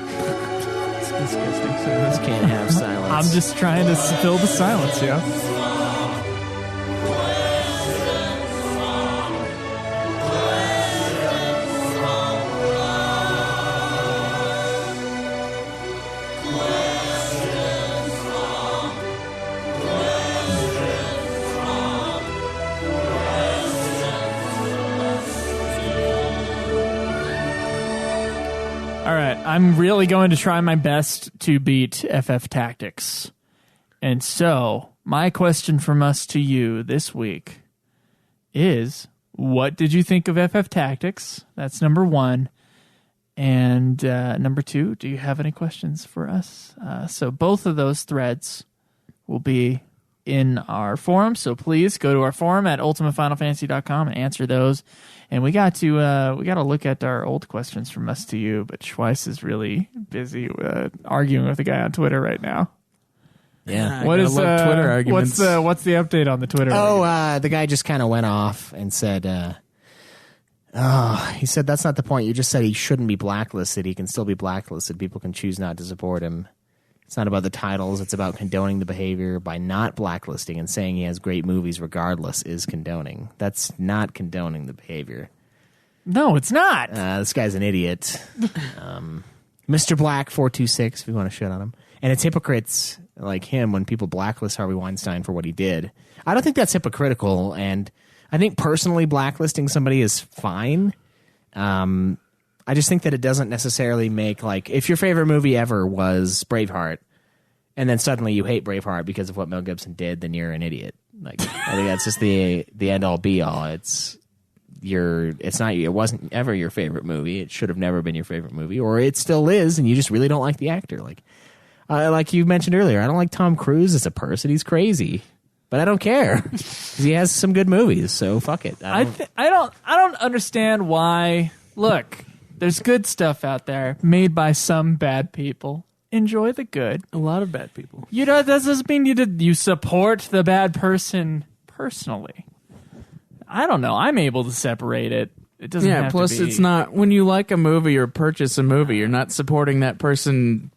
It's disgusting. So this can't have silence. I'm just trying to fill the silence, yeah. All right, I'm really going to try my best to beat FF Tactics. And so, my question from us to you this week is, what did you think of FF Tactics? That's number one. And number two, do you have any questions for us? So both of those threads will be in our forum. So please go to our forum at ultimatefinalfantasy.com and answer those. And we got to look at our old questions from us to you, but Schweiss is really busy arguing with a guy on Twitter right now. Yeah. What is Twitter arguments? What's the update on the Twitter? The guy just kind of went off and said, he said that's not the point. You just said he shouldn't be blacklisted. He can still be blacklisted. People can choose not to support him. It's not about the titles. It's about condoning the behavior by not blacklisting and saying he has great movies regardless is condoning. That's not condoning the behavior. No, it's not. This guy's an idiot. Mr. Black 426 if you want to shit on him. And it's hypocrites like him when people blacklist Harvey Weinstein for what he did. I don't think that's hypocritical, and I think personally blacklisting somebody is fine. I just think that it doesn't necessarily make, like, if your favorite movie ever was Braveheart, and then suddenly you hate Braveheart because of what Mel Gibson did, then you're an idiot. Like, I think that's just the end all be all. It wasn't ever your favorite movie. It should have never been your favorite movie, or it still is, and you just really don't like the actor. Like you mentioned earlier, I don't like Tom Cruise as a person. He's crazy. But I don't care. He has some good movies, so fuck it. I don't understand why. Look, there's good stuff out there made by some bad people. Enjoy the good. A lot of bad people. That doesn't mean you support the bad person personally. I don't know. I'm able to separate it. It doesn't have plus to be. it's not, when you like a movie or purchase a movie, you're not supporting that person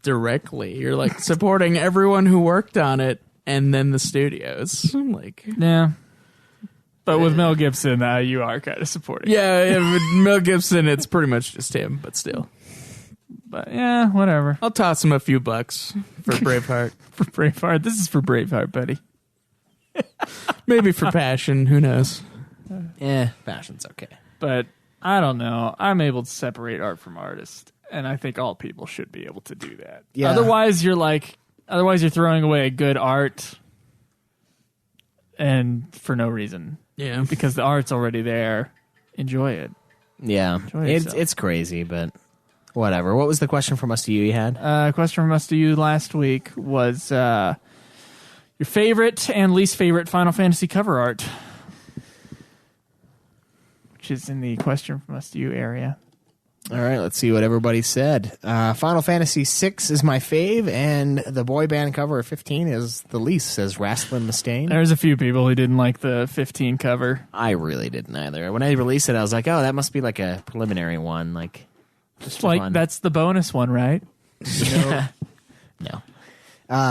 directly. You're like supporting everyone who worked on it and then the studios. Yeah. But with Mel Gibson, you are kind of supporting. Yeah, with Mel Gibson, it's pretty much just him, but still. But yeah, whatever. I'll toss him a few bucks for Braveheart. For Braveheart. This is for Braveheart, buddy. Maybe for Passion. Who knows? Passion's okay. But I don't know. I'm able to separate art from artist, and I think all people should be able to do that. Yeah. Otherwise, you're throwing away good art and for no reason. Yeah. Because the art's already there. Enjoy it. Yeah. It's crazy, but whatever. What was the question from us to you had? Question from us to you last week was your favorite and least favorite Final Fantasy cover art, which is in the question from us to you area. All right, let's see what everybody said. Final Fantasy VI is my fave, and the boy band cover of 15 is the least, says Rastlin Mustaine. There's a few people who didn't like the 15 cover. I really didn't either. When I released it, I was like, oh, that must be like a preliminary one. Just fun. That's the bonus one, right? No.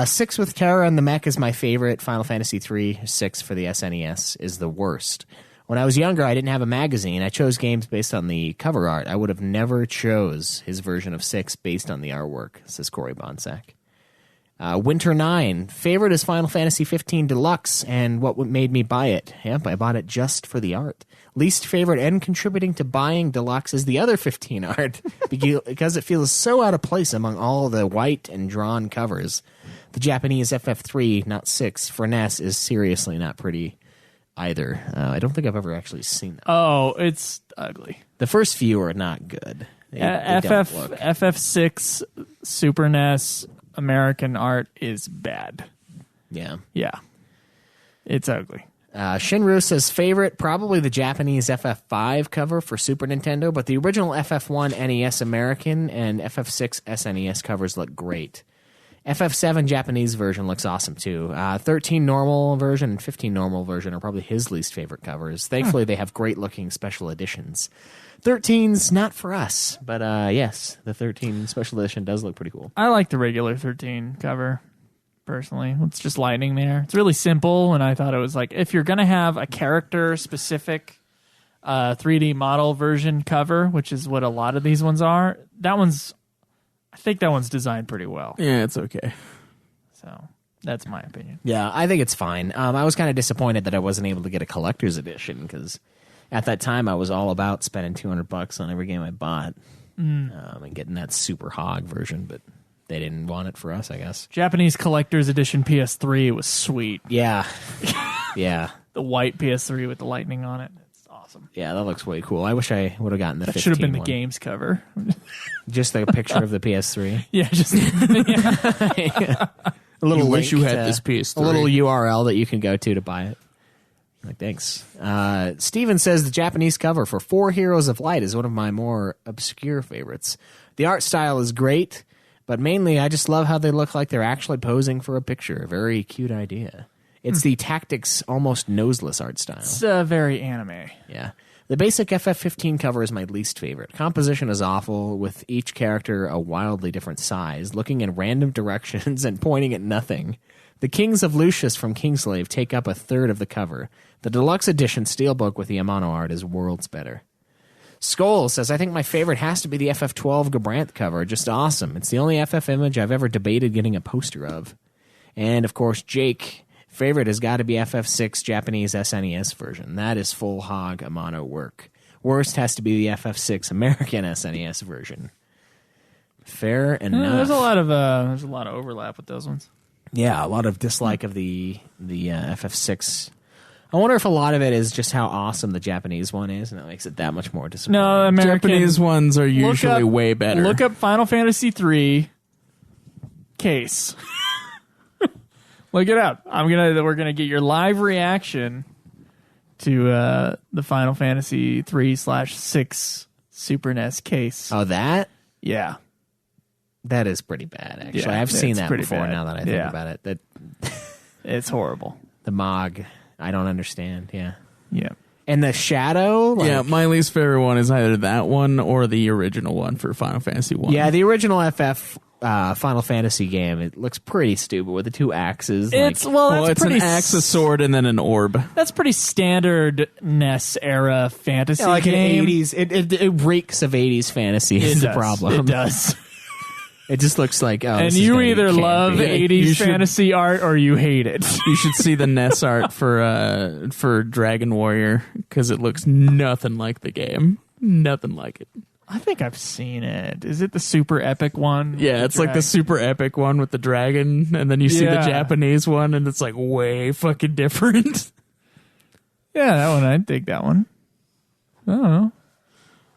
6 with Terra and the Mech is my favorite. Final Fantasy 3, 6 for the SNES is the worst. When I was younger, I didn't have a magazine. I chose games based on the cover art. I would have never chose his version of 6 based on the artwork, says Corey Bonsack. Winter 9. Favorite is Final Fantasy 15 Deluxe, and what made me buy it? Yep, I bought it just for the art. Least favorite and contributing to buying Deluxe is the other 15 art, because it feels so out of place among all the white and drawn covers. The Japanese FF3, not 6, for NES is seriously not pretty either. I don't think I've ever actually seen that. Oh, it's ugly. The first few are not good. FF6 Super NES American art is bad. Yeah. It's ugly. Shinru says favorite, probably the Japanese FF5 cover for Super Nintendo, but the original FF1 NES American and FF6 SNES covers look great. FF7 Japanese version looks awesome too. 13 normal version and 15 normal version are probably his least favorite covers. Thankfully, they have great looking special editions. 13's not for us, but yes, the 13 special edition does look pretty cool. I like the regular 13 cover, personally. It's just lightning there. It's really simple, and I thought it was like, if you're going to have a character-specific 3D model version cover, which is what a lot of these ones are, I think that one's designed pretty well. Yeah, it's okay. So that's my opinion. Yeah, I think it's fine. I was kind of disappointed that I wasn't able to get a collector's edition because at that time I was all about spending $200 on every game I bought. and getting that super hog version, but they didn't want it for us, I guess. Japanese Collector's Edition PS3 was sweet. Yeah. Yeah. The white PS3 with the lightning on it. It's awesome. Yeah, that looks way cool. I wish I would have gotten the 15 That should have been the one. game's cover. Just a picture of the PS3. Yeah, just A little You wish link you had to- this PS3. A little URL that you can go to buy it. Like, thanks. Steven says the Japanese cover for 4 Heroes of Light is one of my more obscure favorites. The art style is great, but mainly I just love how they look like they're actually posing for a picture. Very cute idea. It's the Tactics almost noseless art style. it's very anime. Yeah. The basic FF15 cover is my least favorite. Composition is awful, with each character a wildly different size, looking in random directions and pointing at nothing. The Kings of Lucius from Kingslave take up a third of the cover. The deluxe edition steelbook with the Amano art is worlds better. Skoll says, I think my favorite has to be the FF12 Gabranth cover. Just awesome. It's the only FF image I've ever debated getting a poster of. And, of course, Jake, favorite has got to be FF6 Japanese SNES version. That is full hog Amano work. Worst has to be the FF6 American SNES version. Fair enough. There's a lot of overlap with those ones. Yeah, a lot of dislike of the FF6. I wonder if a lot of it is just how awesome the Japanese one is, and that makes it that much more disappointing. No, American Japanese ones are usually up- way better. Look up Final Fantasy 3 case. Look it up. We're gonna get your live reaction to the Final Fantasy 3/6 Super NES case. Oh, that? Yeah. That is pretty bad, actually. Yeah, I've seen it's that pretty before bad. now that I think Yeah. about it. That It's horrible. the Mog, I don't understand, yeah. Yeah. And the Shadow? Like, Yeah, my least favorite one is either that one or the original one for Final Fantasy 1. yeah, the original FF Final Fantasy game, it looks pretty stupid with the 2 axes. It's like, well, Well, that's it's an pretty axe, a sword, and then an orb. That's pretty standard NES era fantasy like game. an 80s. It reeks of 80s fantasy is the does. problem. It does. It just looks like, oh, And this is you gonna be either campy. love You 80s should- fantasy art or you hate it. You should see the NES art for Dragon Warrior because it looks nothing like the game. Nothing like it. I think I've seen it. Is it the super epic one? Yeah, it's like the super epic one with the dragon, and then you see the Yeah. Japanese one, and it's like way fucking different. Yeah, that one. I'd dig that one. I don't know.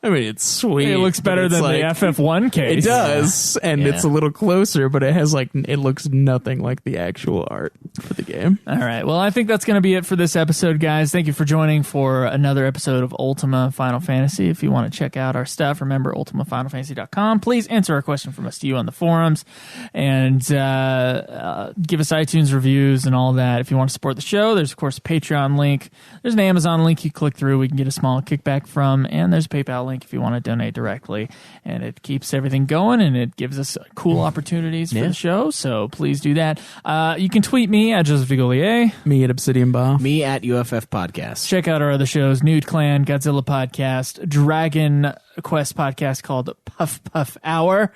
I mean, it's sweet. It looks but better it's than like, the FF1 case. It does, and Yeah. it's a little closer, but it has it looks nothing like the actual art for the game. All right. Well, I think that's going to be it for this episode, guys. Thank you for joining for another episode of Ultima Final Fantasy. If you want to check out our stuff, remember ultimafinalfantasy.com. Please answer a question from us to you on the forums and give us iTunes reviews and all that. If you want to support the show, there's, of course, a Patreon link. There's an Amazon link you click through. We can get a small kickback from, and there's a PayPal link if you want to donate directly. And it keeps everything going, and it gives us cool opportunities for the show. So please do that. You can tweet me at Joseph DeGolier. Me at Obsidian Bar. Me at UFF Podcast. Check out our other shows: Nude Clan, Godzilla Podcast, Dragon Quest Podcast called Puff Puff Hour,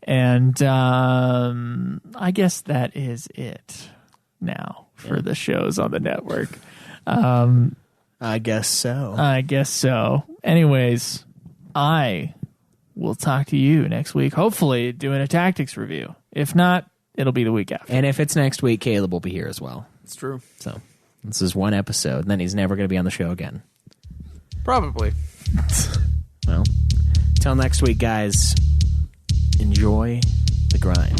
and I guess that is it now for the shows on the network. I guess so. I guess so. Anyways, I will talk to you next week, hopefully doing a tactics review. If not, it'll be the week after. And if it's next week, Caleb will be here as well. It's true. So this is one episode, and then he's never going to be on the show again. Probably. Well, till next week, guys, enjoy the grind.